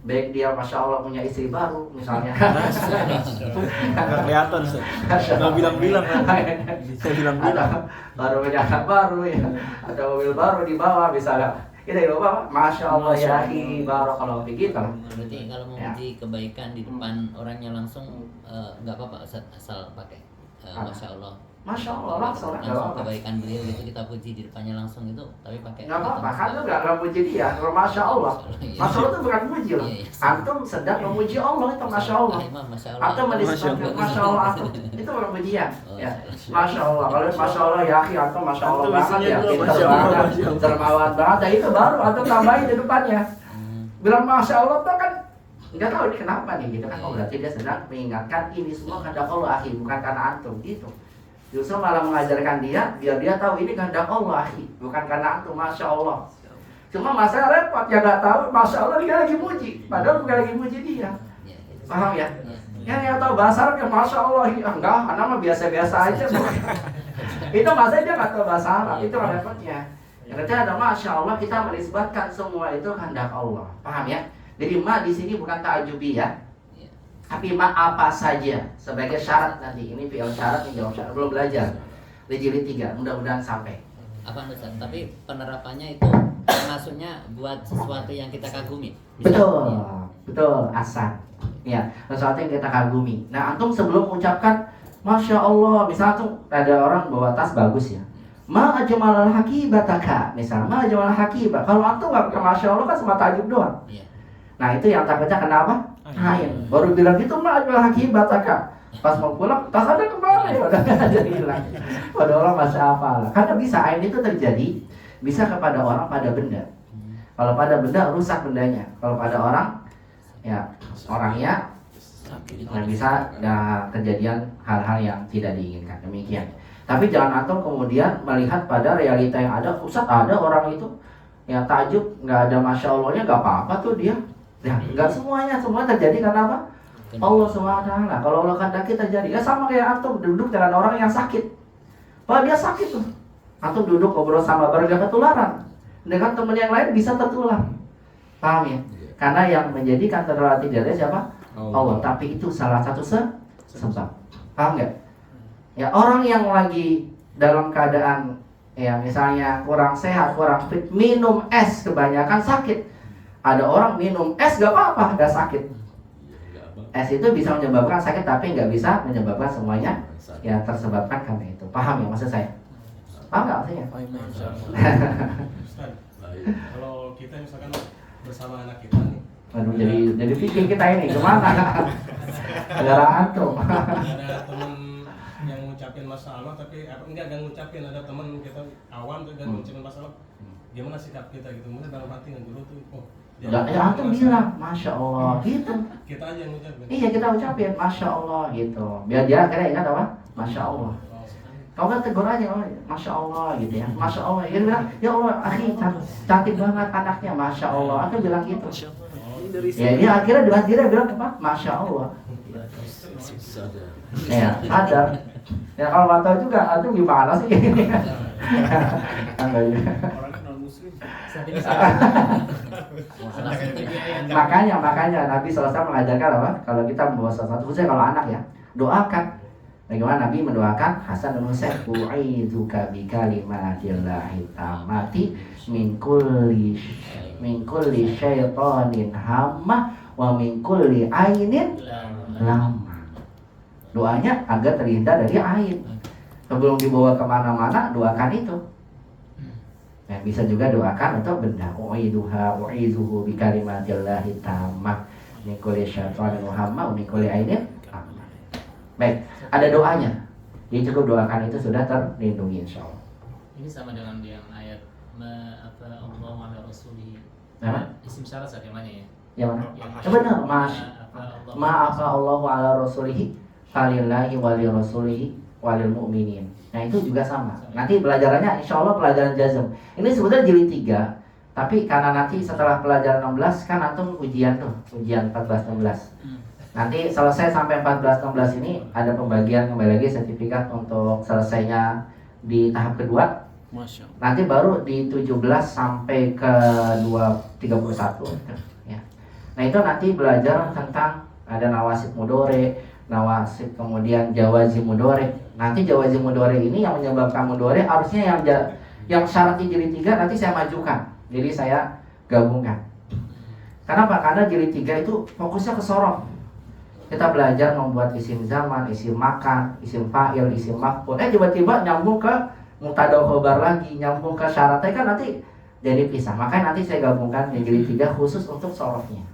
baik dia Masya Allah punya istri baru misalnya. Nggak kelihatan sih. Nggak bilang-bilang kan. Saya bilang-bilang. Baru punya anak baru ya, ada mobil baru dibawa misalnya. Kita lupa, Masya Allah ya akhi, Barakallahu fiik gitu. Berarti kalau memuji kebaikan di depan orangnya langsung nggak apa-apa Ustaz, asal pakai Masya Allah. Masya Allah langsung kebaikan beliau gitu kita puji di depannya langsung itu, tapi pakai nggak apa-apa, kan lu nggak puji dia. Kalau Masya Allah, Masya Allah itu bukan puji loh. Antum sedang memuji Allah, itu Masya Allah. Antum menisbatkan Masya Allah, antum itu bukan pujian. Ya, Masya Allah. Kalau Masya Allah ya akhi, antum Masya Allah banget ya, pintar banget, dermawan banget. Nah itu baru antum tambahin di depannya. Bilang Masya Allah tuh kan nggak tahu ini kenapa nih gitu kan. Oh berarti dia sedang mengingatkan ini semua kehendak Allah akhi, bukan karena antum gitu. Justru malah mengajarkan dia biar dia tahu ini kehendak Allah akhi, bukan karena antum. Masya Allah. Cuma masalah repot, ya nggak tahu Masya Allah dia lagi muji, padahal bukan lagi muji dia. Paham ya? Yang tahu bahasa Arab ya Masya Allah, enggak, anak mah biasa-biasa aja. Itu masalahnya dia nggak tahu bahasa Arab, itu repotnya. Yang ketiga ada Masya Allah, kita menisbatkan semua itu kehendak Allah. Paham ya? Jadi ma di sini bukan ta'ajubi ya. Tapi ma apa saja sebagai syarat nanti. Ini fi'il syarat, ini jawab syarat. Belum belajar di jilid 3, mudah-mudahan sampai. Apa Ustaz? Tapi penerapannya itu maksudnya buat sesuatu yang kita kagumi. Betul, betul, asal. Ya, sesuatu yang kita kagumi. Nah, antum sebelum mengucapkan Masya Allah, misalnya tuh ada orang bawa tas bagus ya. Ma ajmalal hakibataka, misalnya ma ajmalal hakibat. Kalau antum nggak pakai Masya Allah kan cuma tajub doang. Nah itu yang takutnya kenapa? Ain. Baru bilang gitu ma ajmalal hakibataka. Pas mau pulang, tas ada kemana ya? Udah nggak ada, hilang. Pada orang masih hafal. Karena bisa ain itu terjadi bisa kepada orang pada benda. Kalau pada benda rusak bendanya. Kalau pada orang, ya orangnya nggak bisa ada kejadian hal-hal yang tidak diinginkan. Demikian. Tapi jangan antum kemudian melihat pada realita yang ada. Ustaz, ada orang itu yang takjub nggak ada Masya Allahnya, nggak apa-apa tuh dia. Ya, nggak semuanya, semua terjadi karena apa? Allah SWT. Kalau Allah kehendaki terjadi. Ya sama kayak antum duduk dengan orang yang sakit. Kalau dia sakit tuh, antum duduk ngobrol sama barang ketularan. Dengan teman yang lain bisa tertular. Paham ya? Karena yang menjadikan tertular tidak ada siapa? Allah. Tapi itu salah satu sebab. Paham nggak? Ya orang yang lagi dalam keadaan ya misalnya kurang sehat, kurang fit, minum es kebanyakan sakit. Ada orang minum es gak apa-apa, gak sakit. Es itu bisa menyebabkan sakit tapi nggak bisa menyebabkan semuanya yang tersebabkan karena itu. Paham ya maksud saya? Paham nggak maksudnya? Ustaz, kalau kita misalkan bersama anak kita nih, Waduh, jadi pikir kita ini kemana? Gara antum. ada teman yang ngucapin enggak ngucapin, ada teman kita awam tuh dan ngucapin masalah gimana sikap kita gitu, mungkin dalam hati kan dulu tuh Enggak, ya antum bilang Masya Allah gitu. Kita aja yang ngucapin. Iya, kita ucapin Masya Allah gitu. Biar dia akhirnya ingat apa? Masya Allah. Kau kan tegur aja, oh, Masya Allah gitu ya. Masya Allah. Dia bilang, ya Allah, akhi cantik banget anaknya, Masya Allah. Aku bilang gitu. Ya dia akhirnya dengan diri bilang apa? Masya Allah. Ya, sadar. Ya kalau nggak tahu juga, itu gimana sih? Orangnya non muslim. Makanya Nabi SAW mengajarkan apa? Kalau kita membawa sesuatu, khususnya kalau anak ya, doakan. Bagaimana Nabi mendoakan Hasan dan Husain? U'idzuka bikalimatillahi tammati min kulli syaitanin hamma wa min kulli ainin lama. Doanya agar terhindar dari ain. Sebelum dibawa kemana-mana, doakan itu. Ya, bisa juga doakan untuk benda. U'idzuhu bikalimatillahi tammah min kulli syaitanin hamma wa min kulli ainin lama. Baik, ada doanya. Jadi cukup doakan itu sudah terlindungi insyaallah. Ini sama dengan yang ayat Allah wa Rasulih. Apa? Isim syarat bagaimana ya? Yang mana? Benar, ma'afa Allahu ala rasulihi falillahi wali rasulihi walil mu'minin. Nah itu juga sama. Nanti pelajarannya insyaallah pelajaran jazm. Ini sebetulnya jilid 3. Tapi karena nanti setelah pelajaran 16 kan antum ujian tuh, ujian 14-16. Nanti selesai sampai 14-16 ini ada pembagian kembali lagi sertifikat untuk selesainya di tahap kedua. Masya Allah. Nanti baru di 17 sampai ke 31 ya. Nah itu nanti belajar tentang ada nawasib mudore, nawasib kemudian jawazim mudore. Nanti jawazim mudore ini yang menyebabkan mudore harusnya yang syaratnya jilid 3 nanti saya majukan. Jadi saya gabungkan. Kenapa? Karena jilid 3 itu fokusnya ke sorof. Kita belajar membuat isim zaman, isim makan, isim fa'il, isim maf'ul. Tiba-tiba nyambung ke mubtada khobar lagi, nyambung ke syaratnya kan nanti jadi pisah. Makanya nanti saya gabungkan yang jilid 3 khusus untuk sorofnya.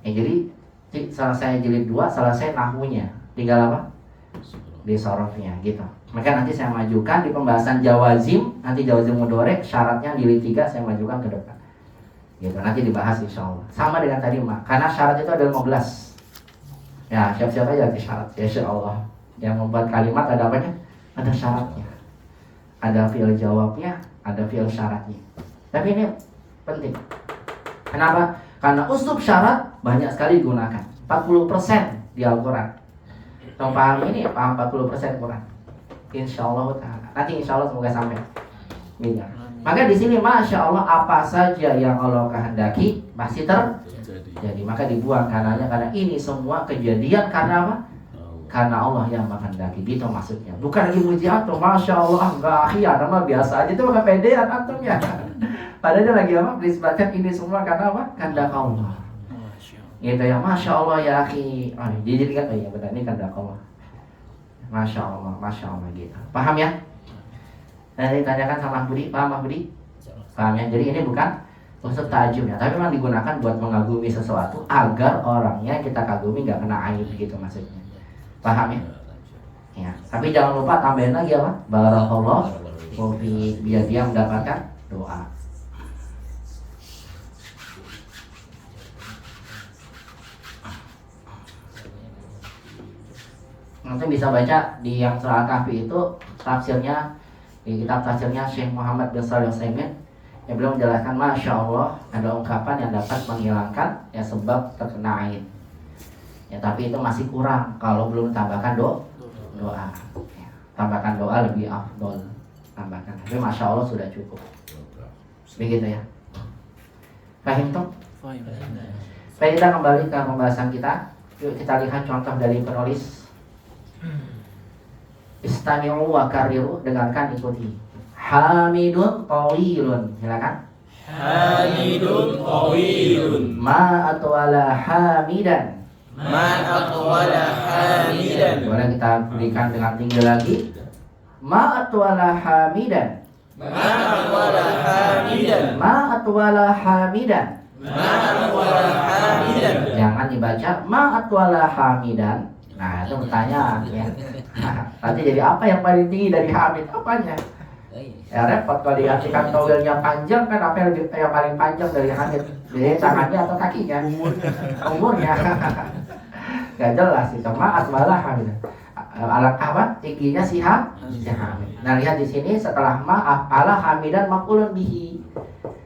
Jadi selesai jilid 2, selesai nahwunya. Tinggal apa? Di sorofnya gitu. Maka nanti saya majukan di pembahasan jawazim, nanti jawazim mudhari, syaratnya jilid 3 saya majukan ke depan. Gitu, nanti dibahas insyaallah. Sama dengan tadi Mak, karena syarat itu ada 15. Ya, siap-siap aja di syarat, insya Allah. Yang membuat kalimat ada apanya? Ada syaratnya. Ada fi'il jawabnya, ada fi'il syaratnya. Tapi ini penting. Kenapa? Karena uslub syarat banyak sekali digunakan. 40% di Al-Quran. Yang paham ini, paham 40% Quran. Insya Allah ta'ala. Nanti insya Allah semoga sampai. Minyak. Maka di sini Masya Allah apa saja yang Allah kehendaki pasti terjadi. Maka dibuang kanannya karena ini semua kejadian karena apa? Karena Allah yang menghendaki. Itu maksudnya. Bukan lagi muji antum, Masya Allah, enggak akhir, nama biasa aja. Itu bukan pedean antum ya. Padahal dia lagi apa? Disebutkan ini semua karena apa? Kehendak Allah. Gitu ya, Masya Allah ya akhi. Jadi kan, oh iya benar, ini kehendak Allah. Masya Allah gitu. Paham ya? Nanti tanyakan sama Budi, paham Budi? Paham ya? Jadi ini bukan unsur ta'ajub ya, tapi memang digunakan buat mengagumi sesuatu agar orangnya kita kagumi nggak kena aib gitu maksudnya. Paham ya? Ya. Tapi jangan lupa tambahin lagi apa? Barakallahu fi, biar dia mendapatkan doa. Nanti bisa baca di yang surah Al-Kahfi itu tafsirnya, di kitab tafsirnya Syekh Muhammad bin Shalih Al-Utsaimin yang belum menjelaskan Masya Allah ada ungkapan yang dapat menghilangkan ya sebab terkena ain. Ya tapi itu masih kurang kalau belum tambahkan doa. Ya, tambahkan doa lebih afdol. Tambahkan. Tapi Masya Allah sudah cukup. Begitu ya. Paham toh? Baik, kita kembali ke pembahasan kita. Yuk kita lihat contoh dari penulis. Istami'u wa karriru, dengarkan ikuti. Hamidun tawilun, silakan. Hamidun tawilun. Ma atwala hamidan. Boleh kita berikan dengan tinggi lagi. Ma atwala hamidan. Ma atwala hamidan. Jangan dibaca ma atwala hamidan. Nah, itu pertanyaan ya. Nanti jadi apa yang paling tinggi dari hamid? Apanya? Oh, iya. Ya repot kalau digantikan towelnya panjang kan apa yang paling panjang dari hamid? Jadi tangannya atau kakinya? Umurnya. Gak jelas itu. Maaf malah hamid. Alangkah apa? Tingginya si hamid. Nah lihat di sini setelah ma'af ala hamidan maqulun bihi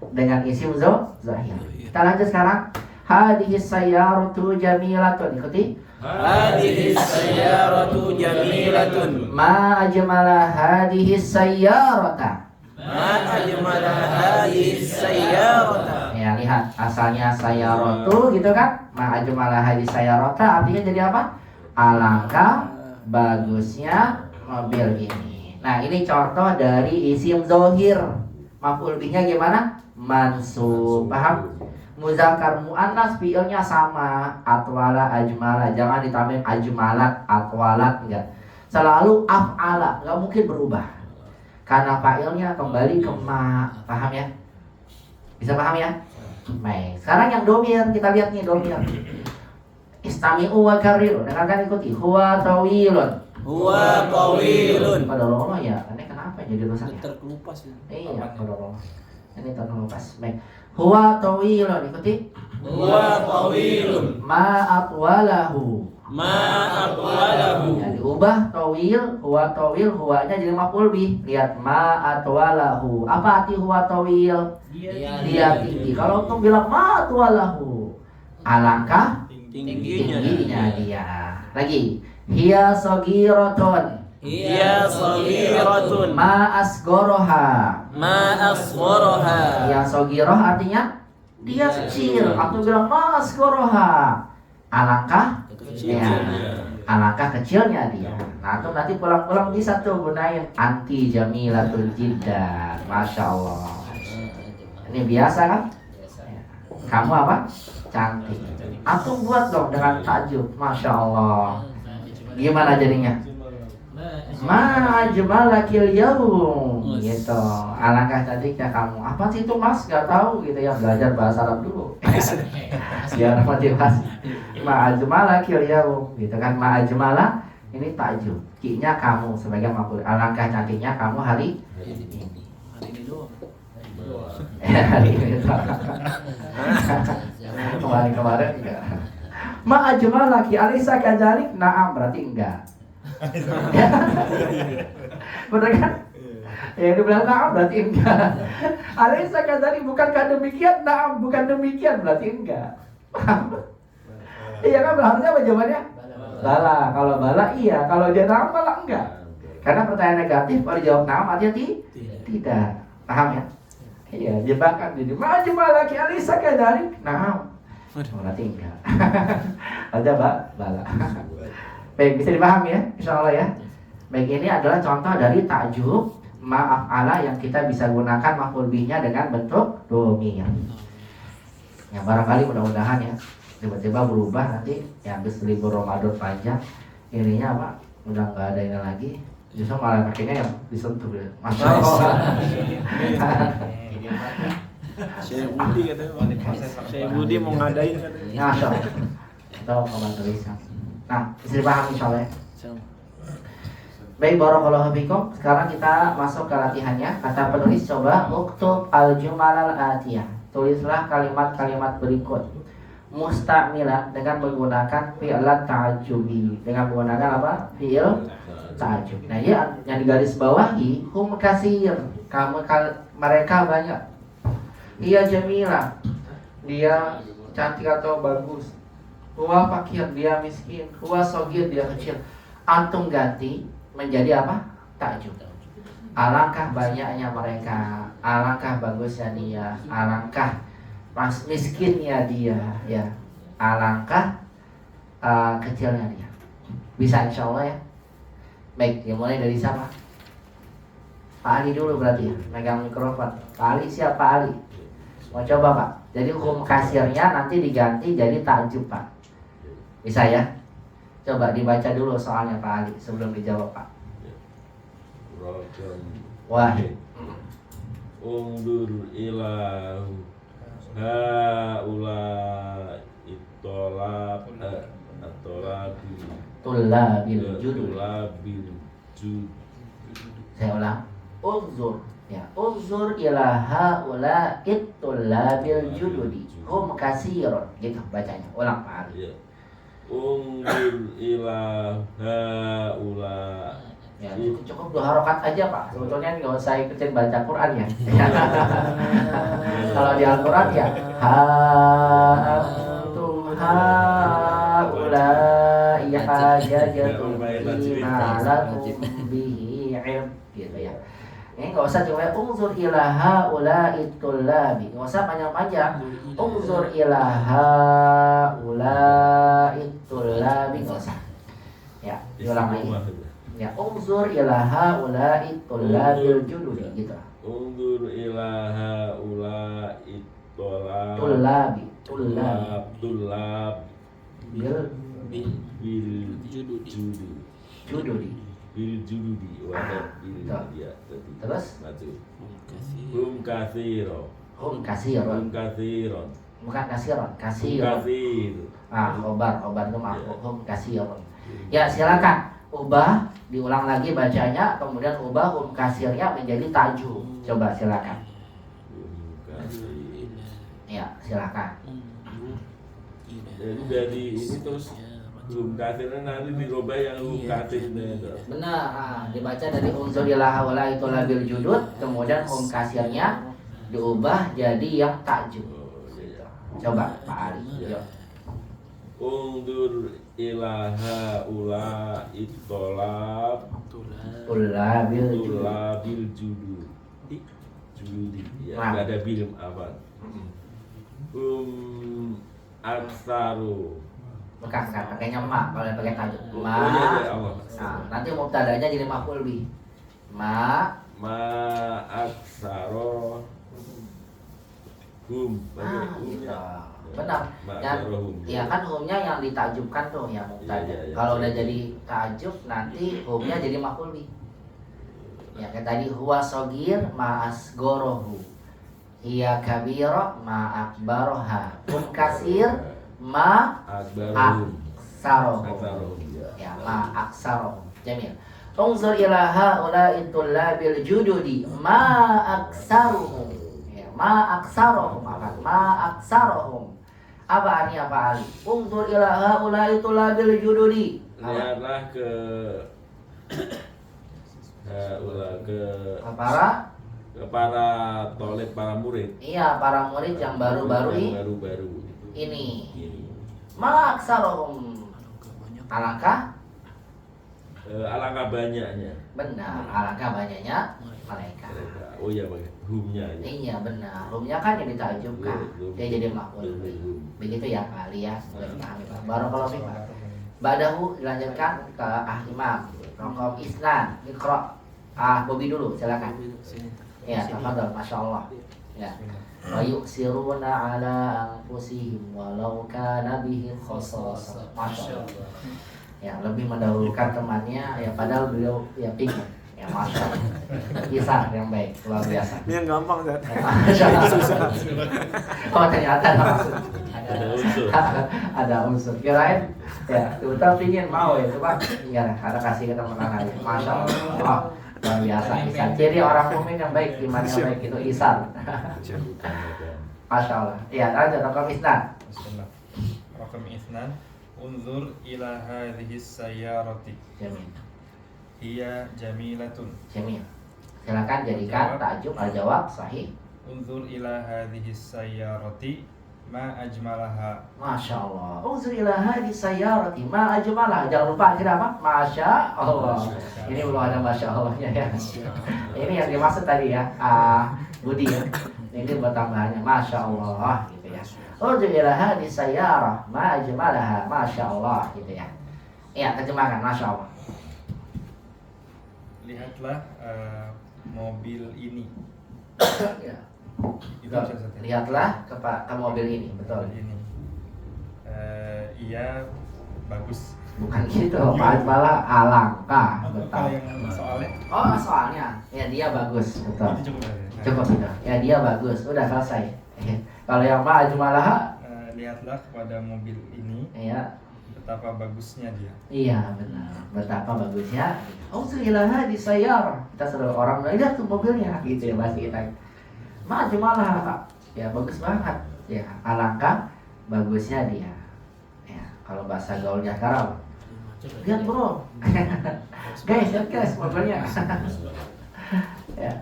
dengan isim zahir. Kita lanjut sekarang. Hadhihi sayyaratu jamilatun. Ikuti. Hadhihi sayyaratu jamilatun. Ma ajmala hadhihi sayyarata. Ma ajmala hadhihi sayyarata. Ya lihat asalnya sayyaratu gitu kan. Ma ajmala hadhihi sayyarata artinya jadi apa? Alangkah bagusnya mobil ini. Nah ini contoh dari isim zohir. Maf'ul bihnya gimana? Mansub. Paham? Muzakkar muannas fi'ilnya sama, atwala ajmala. Jangan ditambahin ajmalat, atwalat enggak. Selalu af'ala, enggak mungkin berubah. Karena fa'ilnya kembali ke ma. Paham ya? Bisa paham ya? Baik. Sekarang yang domir, kita lihat nih domir. Istami'u wa karriru. Dengarkan ikuti. Huwa tawilun. Huwa tawilun. Pada Allah ya. Ini kenapa jadi rusak ya? Terkelupas ya. Iya, pada Allah. Ini terkelupas. Baik. Huwa tawilun. Ikuti. Huwa tawilun. Ma atwalahu. Ma atwalahu. Ya, diubah tawil, huwa tawil, huwanya jadi maf'ul bih. Lihat ma atwalahu. Apa arti huwa tawil? Dia tinggi. Kalau untuk bilang ma atwalahu, alangkah tingginya dia. Lagi. Hiya sagiratun. Hiya sagiratun. Ma asgoroha. Ma asgharaha. Hiya sagiroh artinya dia kecil. Atau bilang ma asgoroha, alangkah ya, alangkah kecilnya dia. Nah tuh nanti pulang-pulang bisa tuh gunain anti jamilatul jiddan. Masya Allah. Ini biasa kan? Ya. Kamu apa? Cantik. Antum buat dong dengan takjub. Masya Allah. Gimana jadinya? Ma ajmalakil yaum. Gitu. Alangkah cantiknya kamu. Apa sih itu mas? Gak tahu gitu ya. Belajar bahasa Arab dulu. Biar motivasi. Ma ajmalakil yaum. Gitu kan. Ma ajmala ini takjub. Ki-nya kamu sebagai maf'ul. Alangkah cantiknya kamu hari ini. Hari ini doang. Hari ini kemarin enggak. Ma ajmalaki alisa kadzalik. Na'am berarti enggak. Benar kan? Ya dibilang na'am berarti enggak. Alisa kadzalik bukankah demikian? Na'am bukan demikian berarti enggak. Iya kan harusnya apa jawabannya? Bala. Kalau bala iya, kalau dia na'am bala enggak. Karena pertanyaan negatif kalau dijawab na'am artinya tidak. Paham ya? Iya, jebakan jadi majmalaki alisa kadzalik. Na'am. Berarti enggak. Aja bala. Baik, bisa dipahami ya, insyaallah ya. Baik, ini adalah contoh dari takjub ma'af'ala yang kita bisa gunakan maf'ul bihnya dengan bentuk dhamir. Ya barangkali mudah-mudahan ya tiba-tiba berubah nanti ya habis libur Ramadan panjang ininya apa udah nggak ada ini lagi, justru malah kakinya yang disentuh ya. Masya Allah. Syekh Budi katanya. Syekh Budi mau ngadain katanya. Masya Allah. Kita mau bantu lisan. Nah, bisa dipahami insyaallah ya. Baik, barakallahu fikum. Sekarang kita masuk ke latihannya. Kata penulis, coba uktub al-jumal al-atiyah. Tulislah kalimat-kalimat berikut. Musta'milah dengan menggunakan fi'lan ta'ajubi. Dengan menggunakan apa? Fi'il ta'ajub. Nah, ya yang di garis bawahi hum kasir. Mereka banyak. Iya jamilah. Dia cantik atau bagus. Huwa fakir, dia miskin. Huwa sogir, dia kecil. Antum ganti menjadi apa? Takjub. Alangkah banyaknya mereka, alangkah bagusnya dia, alangkah miskinnya dia, ya, alangkah kecilnya dia. Bisa insya Allah ya. Baik, mulai dari siapa? Pak Ali dulu berarti ya, megang mikrofon. Pak Ali siapa Pak Ali? Mau coba Pak. Jadi hukum kasirnya nanti diganti jadi takjub Pak. Bisa ya? Coba dibaca dulu soalnya Pak Ali sebelum dijawab Pak. Wahid. Undur ilahu haula itolab atolabi tullabil judud. Tullabil judud. Saya ulang. Unzur, ya, unzur ila haula'it tullabil jududi. Hum kasirun, gitu bacanya. Ulang Pak Ali. Ya. Unzur ila haula. Ya, cukup 2 harokat aja Pak. Sebetulnya nggak usah ikutin baca Quran ya. Kalau di Al-Quran ya antum haula'i hajajatun bima lakum bihi ilm, gitu ya. Ini nggak usah coba unzur ila haula'i tullabi, nggak usah panjang-panjang. Unzur ila haula'i tullabi, nggak usah. Ya, diulang lagi. Ya, unzur ila haula'i tullabil jududi, gitu. Unzur ila haula ittolab Tullabi, tullab bil bil jududi bil jududi wa bil ya tadi. Terus maju hum katsiro hum kasirun, bukan kasiron, kasir. katsir Obar itu makhluk, hum kasirun. Ya, silakan ubah, diulang lagi bacanya, kemudian ubah hum kasirnya menjadi tajum. Coba silakan. Ya, silakan. Jadi dari ini terus hum katsirnya nanti dirubah yang hum katsirnya itu. Benar, dibaca dari unzur ila haula'i tullabil judud, kemudian hum kasirnya diubah jadi yang tajum. Coba Pak Ali. Yuk. Unzur ila haula ittolab Tullabil judud. tullabil jududi ya Nah. nggak ada bil apa aksaru Bukan, pakainya ma, kalau pakai tajum. oh Ma. iya Allah Nah, nanti mubtadanya jadi maf'ul bih. Ma. aksaro hum pakai Gitu. humnya Benar. Yang Ma'asarohum. ya kan humnya yang ditajubkan tuh yang mubtada. Iya, iya, Kalau udah iya. jadi tajub nanti humnya jadi maf'ul bih. Ya kayak tadi huwa sogir ma asgorohu. Hiya kabiro ma akbaroha. Hum kasir ma akbarohum aksarohu. aksarohum Ya ma aksarohu. Jamil. Unzur ila haula'i tullabil jududi ma aksaruhum. Ya, ma aksarohum apa? Ma aksarohum. Apa artinya Pak Ali? Unzur ila haula'i tullabil jududi. lihatlah ke ke para tolib para murid Iya, para murid yang baru-baru baru ini. Ma aksarohum. Alangkah alangkah banyaknya benar, alangkah banyaknya mereka. mereka. Oh iya pakai humnya ya. Iya benar, rumnya kan yang ditajubkan, dia jadi maf'ul bih. Begitu ya Pak Ali ya, boleh dipahami Pak. Barakallahu fiik Pak. Ba'dahu dilanjutkan ke Imam Rokom Isnan, Iqra. Bobi dulu, silakan. Ya, tafadhol, Masya Allah. Ya. Wa yu'siruna ala anfusihim walau kana bihim khasasah. Masya Allah. Ya, lebih mendahulukan temannya, ya padahal beliau ya pingin. Ya, Masya Allah. Kisah yang baik, luar biasa. Ini yang gampang kan? Masya Allah. Oh, ternyata ada maksud. Ada unsur. Ada unsur. Kirain ya, kita pingin mau ya, coba ya, ada kasih ke teman aja. Masya Allah. Luar biasa. Ihsan. Jadi orang mukmin yang baik, imannya baik itu ihsan. Masya Allah. Iya, lanjut Rokom Isnan. Bismillah. Rakam Isnan. Unzur ila hadhihi sayyarati. Jamil. Hiya jamilatun. Jamil. Silakan jadikan takjub al-jawab sahih. Unzur ila hadhihi sayyarati ma ajmalaha. Masya Allah. Unzur ila hadhihi sayyarati ma ajmalah. Jangan lupa akhirnya apa? Masya Allah. Ini belum ada Masya Allahnya ya. Ini yang dimaksud tadi ya, Budi ya. Ini buat tambahannya Masya Allah gitu ya. Unzur ila hadhihi sayyarah ma ajmalaha. Masya Allah gitu ya. Iya, terjemahkan Masya Allah. Lihatlah mobil ini. Ya. Itu bisa satu. Lihatlah ke mobil ini, betul. Mobil ini. Iya bagus. Bukan gitu, Pak malah alangkah, Atau betul. kalau yang soalnya Oh, soalnya ya dia bagus, betul. itu cukup ya. Cukup gitu. Ya dia bagus, udah selesai. Kalau yang ma ajmalah Lihatlah kepada mobil ini. ya betapa bagusnya dia. Iya benar, betapa bagusnya. Oh ilaha di sayar. Kita suruh orang lihat tuh mobilnya, gitu ya bahasa kita. Malah Pak, ya bagus banget. Ya alangkah bagusnya dia. Ya kalau bahasa gaulnya sekarang, lihat bro, guys, lihat guys mobilnya. Ya,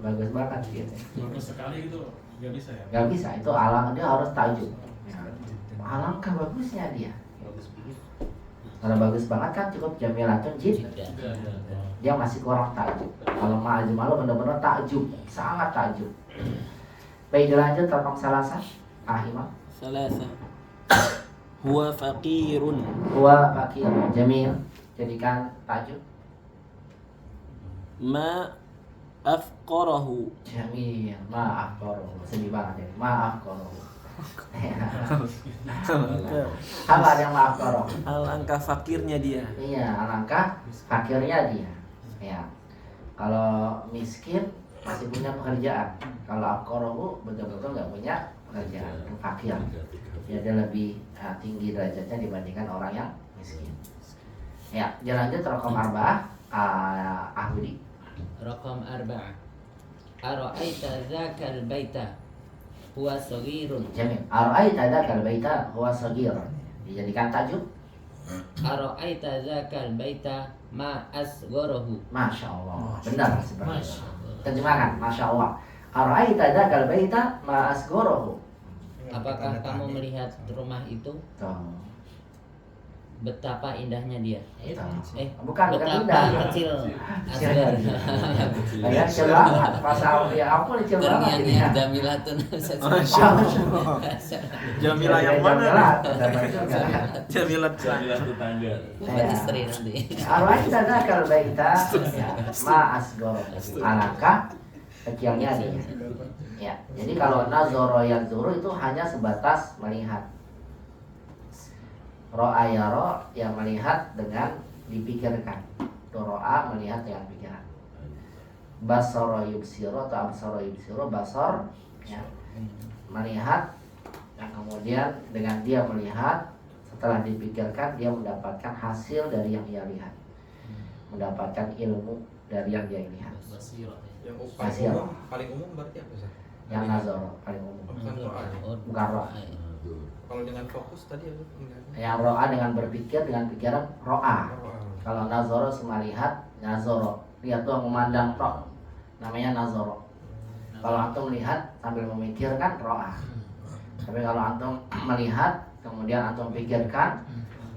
bagus banget gitu. Bagus sekali gitu, nggak bisa ya. Gak bisa, itu alang, dia harus takjub. Ya. Alangkah bagusnya dia. Kalau bagus banget kan cukup jamilatun jid. Dia masih kurang takjub. Kalau ma'ajmalu benar-benar takjub, sangat takjub. Baik, dilanjut raqam salasa. Imam. Salasa. Huwa faqirun. Huwa fakir jamil. Jadikan takjub. Ma afqarahu. Jamil. Maaf koroh. Sedih banget ya. Maaf koroh. Apa yang maaf koroh? Alangkah fakirnya dia. Iya, alangkah fakirnya dia. Ya. Kalau miskin masih punya pekerjaan. Kalau akorohu betul-betul nggak punya pekerjaan, fakir. Ya, dia lebih tinggi derajatnya dibandingkan orang yang miskin. Ya, lanjut raqam arba'ah. Ahudi. Raqam 4. Ara'aita dzakal baita huwa saghirun. Jamil. Ara'aita dzakal baita huwa saghir. Dijadikan takjub. Ara'aita dzakal baita ma asgharahu. Masya Allah. Benar seperti itu. Terjemahkan. Masya Allah. Ara'aita dzakal baita ma asgharahu. Apakah kamu melihat rumah itu? Tuh. Betapa indahnya dia. Bukan Betapa indah. kecil Kecil. asghar. Ya kecil banget. Pasal ya aku kecil banget ini ya. Jamilatun. Jamilah yang mana? Jamilah Jamilah tetangga. Buat istri nanti. Arwahita dzakal baita ya ma asghar. Alangkah kecilnya dia. Ya, jadi kalau nazoro yang zuru itu hanya sebatas melihat. Ro'a yaro yang melihat dengan dipikirkan. Ro'a melihat dengan pikiran. Basoro yubsiro atau absoro yubsiro, basor ya, melihat, yang kemudian dengan dia melihat setelah dipikirkan dia mendapatkan hasil dari yang ia lihat, mendapatkan ilmu dari yang dia lihat. Yang Basir. paling umum berarti apa sih? Yang nazoro paling umum, Bukan ro'a. bukan ro'a. Kalau dengan fokus tadi apa? Yang ro'a dengan berpikir, dengan pikiran ro'a. Ro'a. Kalau nazoro cuma lihat, nazoro lihat tuh memandang tok, namanya nazoro. Kalau antum melihat sambil memikirkan ro'a. Tapi kalau antum melihat kemudian antum pikirkan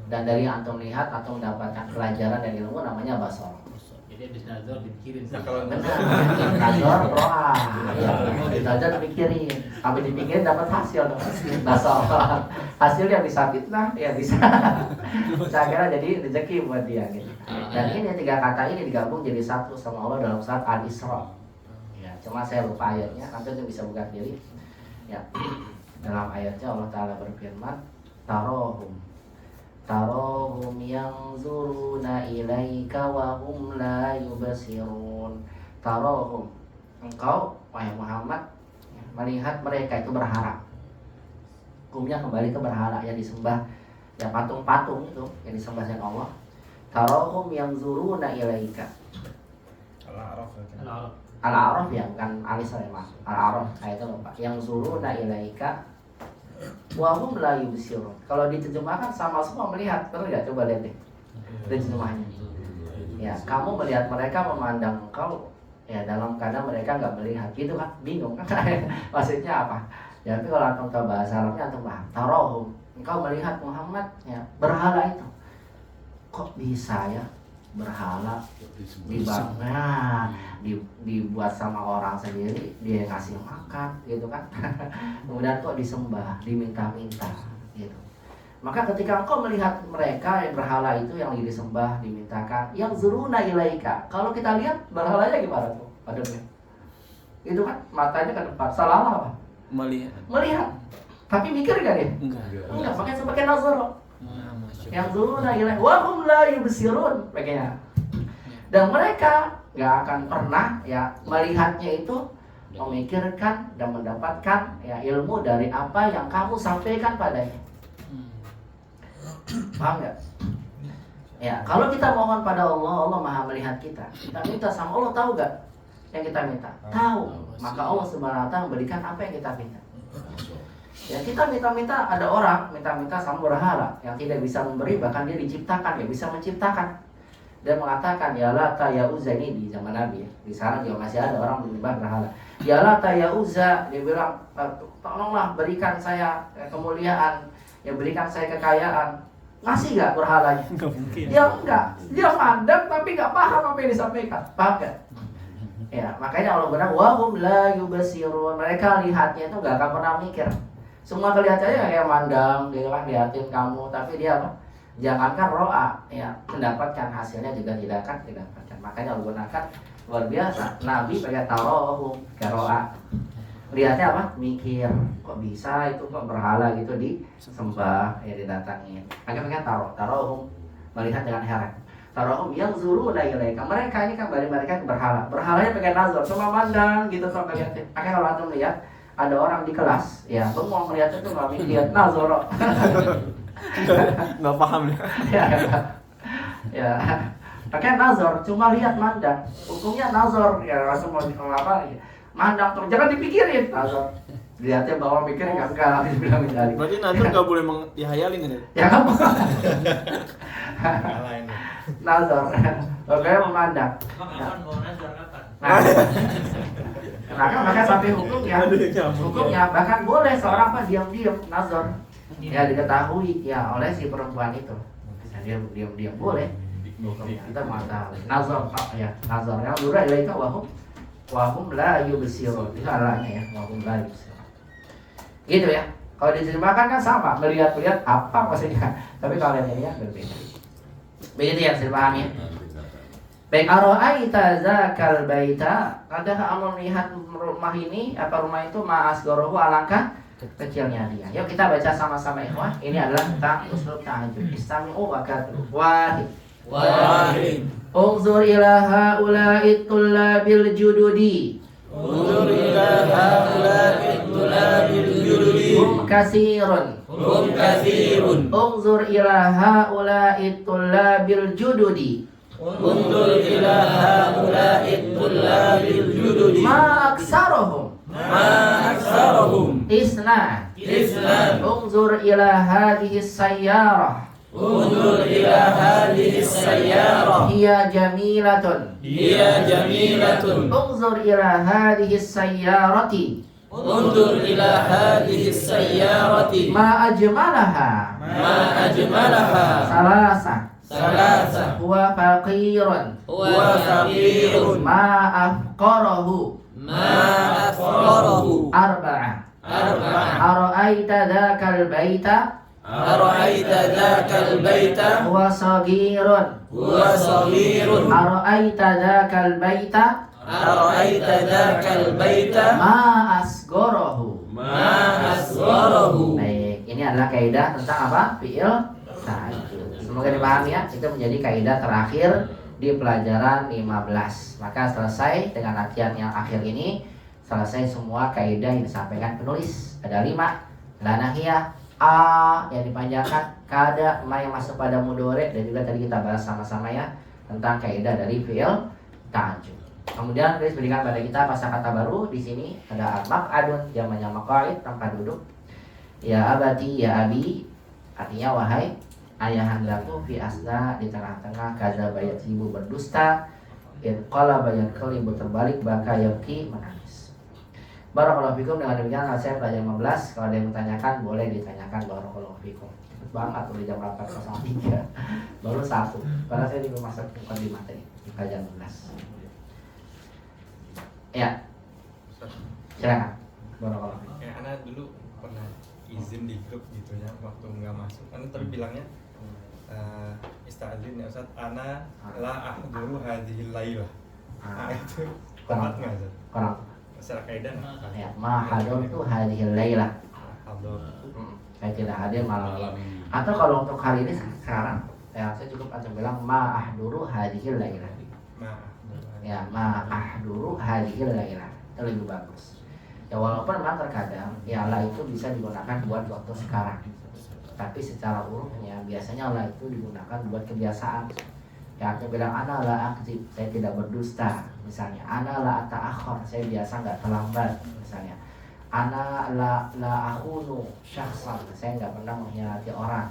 dan dari yang antum lihat antum mendapatkan pelajaran dan ilmu, namanya basor. Jadi habis nazar dipikirin. Nah, kalau Benar, nazor ro'a. Iya, nazor dipikirin, tapi dipikirin dapat hasil dong. Basor, hasilnya bisa fitnah, ya bisa. Saya kira jadi rezeki buat dia gitu. Dan ini tiga kata ini digabung jadi satu sama Allah dalam surat Al-Isra. Ya, cuma saya lupa ayatnya, nanti itu bisa buka diri. Ya, dalam ayatnya Allah Ta'ala berfirman, Tarohum yanzuruna ilaika wa hum la yubsirun. Tarohum, engkau wahai Muhammad melihat mereka itu berhala. Hukumnya kembali ke berhala yang disembah, ya patung-patung itu yang disembah dengan Allah. Tarohum yanzuruna ilaika. Al-A'raf. Al-A'raf ya, bukan Al-Isra ya, Mas. Al-A'raf ayatnya lupa. Yanzuruna ilaika wa hum la yubsirun. Kalau diterjemahkan sama semua melihat, benar enggak? Coba lihat deh. Terjemahannya. Ya, kamu melihat mereka memandang engkau ya dalam keadaan mereka enggak melihat. Gitu kan? Bingung kan? Maksudnya apa? Ya, tapi kalau antum tahu bahasa Arabnya antum paham. Tarohum, engkau melihat Muhammad ya berhala itu. Kok bisa ya berhala dibuat sama orang sendiri, dia yang ngasih makan gitu kan. Kemudian kok disembah, diminta-minta gitu. Maka ketika engkau melihat mereka yang berhala itu yang lagi disembah, dimintakan, yang zuruna ilaika, kalau kita lihat berhalanya gimana tuh? Padahal itu kan matanya ke depan, salah apa? Melihat. Tapi mikir gak dia? Enggak, makanya sebagai nazaro. Yang zuruna ilaika wa hum la yubsirun, begini. Dan mereka nggak akan pernah ya melihatnya itu memikirkan dan mendapatkan ya ilmu dari apa yang kamu sampaikan padanya. Paham nggak? Ya, kalau kita mohon pada Allah, Allah Maha melihat kita. Kita minta sama Allah, tahu nggak yang kita minta? Tahu. Maka Allah Subhanahu wa taala memberikan apa yang kita minta. Ya, kita minta-minta, ada orang minta-minta sama berhala yang tidak bisa memberi, bahkan dia diciptakan, dia bisa menciptakan. Dan mengatakan ya Lata ya Uzza, ini di zaman Nabi ya. Di sana juga masih ada orang menyembah berhala. Ya Lata ya Uzza, dia bilang tolonglah berikan saya kemuliaan, ya berikan saya kekayaan. Ngasih gak berhalanya? Enggak mungkin. Ya enggak, dia mandang tapi gak paham apa yang disampaikan. Paham gak? Ya, makanya Allah bilang wahum la yubsirun. Mereka lihatnya itu gak akan pernah mikir. Semua kelihatannya kayak mandang, gitu kan, liatin kamu, tapi dia apa? Jangankan ro'a, ya mendapatkan hasilnya juga tidak akan didapatkan. Makanya Allah gunakan luar biasa. Nabi pakai tarohum, kayak ro'a. Lihatnya apa? Mikir, kok bisa itu, kok berhala gitu disembah, ya didatangin. Pakai tarohum, melihat dengan heran. Tarohum yang zuru ilaika. Mereka ini kan bagi mereka berhala. Berhalanya pakai nazar, cuma mandang gitu kok lihatin. Makanya kalau antum lihat ada orang di kelas, ya bengong melihat itu nggak mikir nazar. Nggak paham ya. Ya, pakai nazar, cuma lihat mandang. Hukumnya nazar, ya langsung mau apa? Mandang terus, jangan dipikirin nazar. Lihatnya bahwa mikir enggak dibilang dari. Berarti nazar nggak boleh dihayalin kan? Ya kan? Nyalain. Nazar. Oke, memandang. Kapan mau nazar kapan? Nah, maka sampai hukumnya bahkan boleh seorang diam-diam nazar. Ya diketahui ya oleh si perempuan itu. Ya, dia diam-diam boleh. Kita mengetahui nazar ya, nazarnya lura ilaika wahum la yubsirun. Itu alanya ya, wahum la yubsirun. Gitu ya. Kalau diterjemahkan kan sama, melihat-lihat apa maksudnya. Tapi kalau ini ya berbeda. Begitu ya terjemahannya. Baik, ara'aita zakal baita, adakah kamu melihat rumah ini, apa rumah itu ma'asgorohu, alangkah kecilnya dia. Yuk kita baca sama-sama ikhwah. Ini adalah tentang uslub tahajud. Istami'u wa katru. Wahid. Unzur ila haula'i tullabil jududi. Unzur ila haula'i tullabil jududi. Hum kasirun. Unzur ila haula'i tullabil jududi. Unzur ila haula'i tullabil jududi. Ma aksarohum. Isna. Unzur ila hadhihi sayyarah. Hiya jamilatun. Unzur ila hadhihi sayyarati. Ma ajmalaha. Salasa. Huwa faqirun. Ma afqarahu. Arba'a. Ara'aita dzakal baita. Huwa saghirun. Ara'aita dzakal baita. Ma asgharahu. Baik, ini adalah kaidah tentang apa? Fi'il tahajud. Semoga dipahami ya. Itu menjadi kaidah terakhir di pelajaran 15. Maka selesai dengan latihan yang akhir ini, selesai semua kaidah yang disampaikan penulis. Ada 5. La nahiyah, a yang dipanjangkan, kada, ma yang masuk pada mudhari, dan juga tadi kita bahas sama-sama ya tentang kaidah dari fi'il tahajud. Kemudian penulis berikan pada kita kosakata baru. Di sini ada al-maq'adun, jamaknya maq'id, tempat duduk. Ya abati, ya abi, artinya wahai ayahandaku, fi asna, di tengah-tengah, kaza bayat ibu berdusta, qala bayat ibu terbalik, baka yabki, menangis. Barakallahu fikum. Dengan demikian saya pelajaran 15. Kalau ada yang bertanyakan boleh ditanyakan. Barakallahu fikum. Cepet banget udah jam 8.03 baru 1. Karena saya juga masuk di materi di pelajaran 15. Ya, silakan. Barakallahu fikum. Ya, Ana dulu pernah izin di grup gitu ya waktu nggak masuk. Ana tapi bilangnya istazin ya Ustaz, Ana la ahduru hadhil lailah. Nah, itu tepat nggak Ustaz? Kurang. Secara kaidah Ya, ma hadur itu hadhil lailah. hadur. Saya tidak hadir malam ini. Atau kalau untuk hari ini sekarang, ya saya cukup akan bilang ma ahduru hadhil lailah. Ya, ma ahduru hadhil lailah. Itu lebih bagus. Ya walaupun memang terkadang ya la itu bisa digunakan buat waktu sekarang. tapi secara urufnya biasanya la itu digunakan buat kebiasaan. Ya, artinya bilang ana la akzib, saya tidak berdusta. Misalnya, ana la ata'akhir, saya biasa nggak terlambat. Misalnya, ana la akhunu syakhsan, saya nggak pernah mengkhianati orang.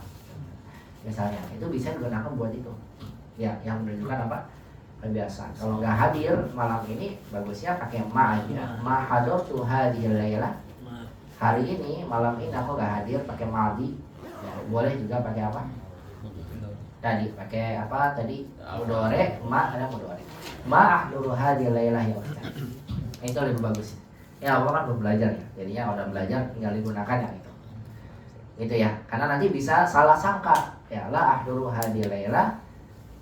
Misalnya, itu bisa digunakan buat itu. Ya, yang menunjukkan apa? Kebiasaan. Kalau nggak hadir malam ini, bagusnya pakai ma aja. Ma hadartu hadhil lailah. Hari ini, malam ini aku nggak hadir, pakai maldi. Ya, boleh juga pakai apa? Tadi pakai apa tadi? Mudore, ma ada mudore. Ma ahduru hadhil lailah ya Ustaz. Itu lebih bagus. Ya, Allah kan belum belajar ya. Jadinya udah belajar tinggal digunakan yang itu. Gitu ya. Karena nanti bisa salah sangka. Ya, la ahduru hadhil lailah.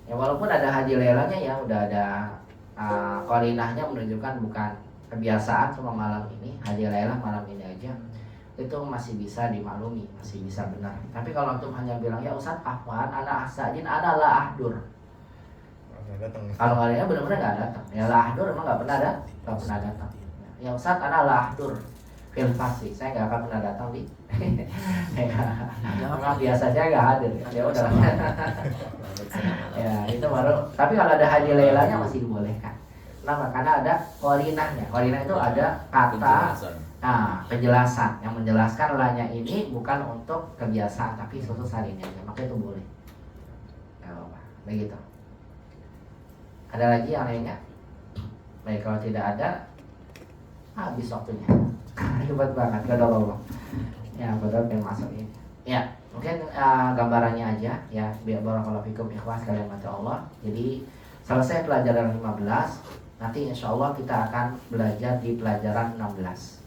Ya walaupun ada hadhil lailahnya ya udah ada qarinahnya menunjukkan bukan kebiasaan cuma malam ini, hadhil lailah malam ini aja. Itu masih bisa dimaklumi, masih bisa benar. Tapi kalau antum hanya bilang ya Ustaz afwan, ana ahsajin, ana la ahdur. Kalau nggak ada benar-benar nggak datang. Ya la ahdur emang nggak pernah datang. Ya Ustaz ana la ahdur fil fasih, saya nggak akan pernah datang di. Memang biasanya nggak hadir. Ya udah. Ya itu baru. Tapi kalau ada hadhil lailahnya masih dibolehkan. Kenapa? Karena ada qarinahnya. Qarinah itu ada kata. Nah, penjelasan yang menjelaskan lanya ini bukan untuk kebiasaan tapi khusus hari ini aja, maka itu boleh. Gak apa-apa, begitu. Ada lagi yang lainnya? Baik, kalau tidak ada, habis waktunya. Hebat banget, gak ada Allah. Ya, betul pengen masuk ini. Ya, mungkin gambarannya aja ya, biar barakallahu fikum ikhwas kalian mata Allah. Jadi selesai pelajaran 15, nanti insya Allah kita akan belajar di pelajaran 16.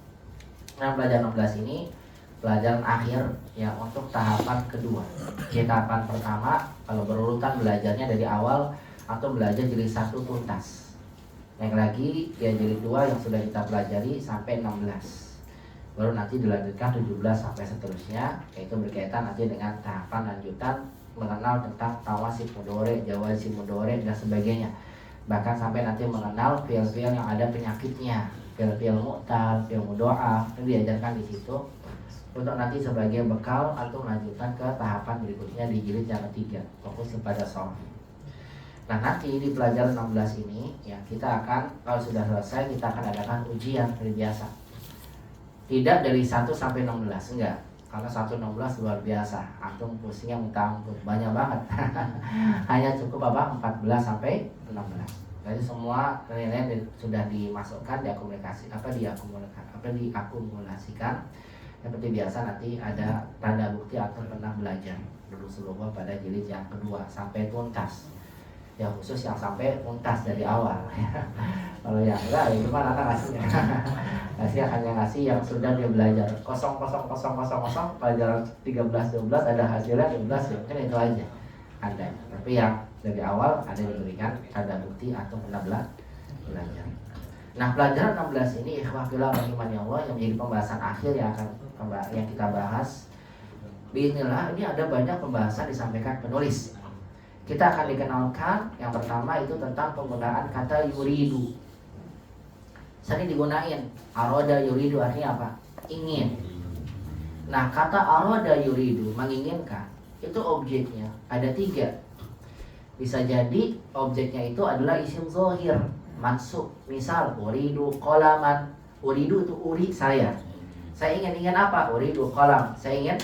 Nah, pelajaran 16 ini pelajaran akhir ya untuk tahapan kedua. Di tahapan pertama kalau berurutan belajarnya dari awal atau belajar jilid 1 tuntas. Yang lagi ya jilid 2 yang sudah kita pelajari sampai 16. Baru nanti dilanjutkan 17 sampai seterusnya, yaitu berkaitan nanti dengan tahapan lanjutan mengenal tentang tawasif mudhore, jawazim mudhore dan sebagainya. Bahkan sampai nanti mengenal fiil-fiil yang ada penyakitnya. Fiil mu'tal, fiil mudho'af itu diajarkan di situ untuk nanti sebagai bekal atau melanjutkan ke tahapan berikutnya di jilid yang ketiga, fokus kepada sharh. Nah, nanti di pelajaran 16 ini ya kita akan kalau sudah selesai kita akan adakan ujian seperti biasa. Tidak dari 1 sampai 16 enggak. Karena 1 16 luar biasa. Antum pusingnya minta ampun, banyak banget. Hanya cukup apa? 14 sampai 16. Jadi semua nilai sudah dimasukkan, diakumulasikan. Seperti biasa nanti ada tanda bukti atau pernah belajar dulu sebelumnya pada jilid yang kedua sampai tuntas. Ya khusus yang sampai tuntas dari awal. Kalau yang enggak itu kan anak ngasihnya. Ngasih hanya ngasih yang sudah dia belajar 00000 pelajaran 13 12 ada hasilnya 12 ya kan itu aja. Ada. Tapi yang dari awal ada diberikan tanda bukti atau pernah belajar. Nah, pelajaran 16 ini ikhwah fillah rahimani Allah yang menjadi pembahasan akhir yang kita bahas. Bismillah, ini ada banyak pembahasan disampaikan penulis. Kita akan dikenalkan yang pertama itu tentang penggunaan kata yuridu. Sering digunain aroda yuridu artinya apa? Ingin. Nah, kata aroda yuridu menginginkan itu objeknya ada 3. Bisa jadi objeknya itu adalah isim zahir, mansub. Misal uridu qalaman. Uridu itu uri saya. Saya ingin apa? Uridu qalam. Saya ingin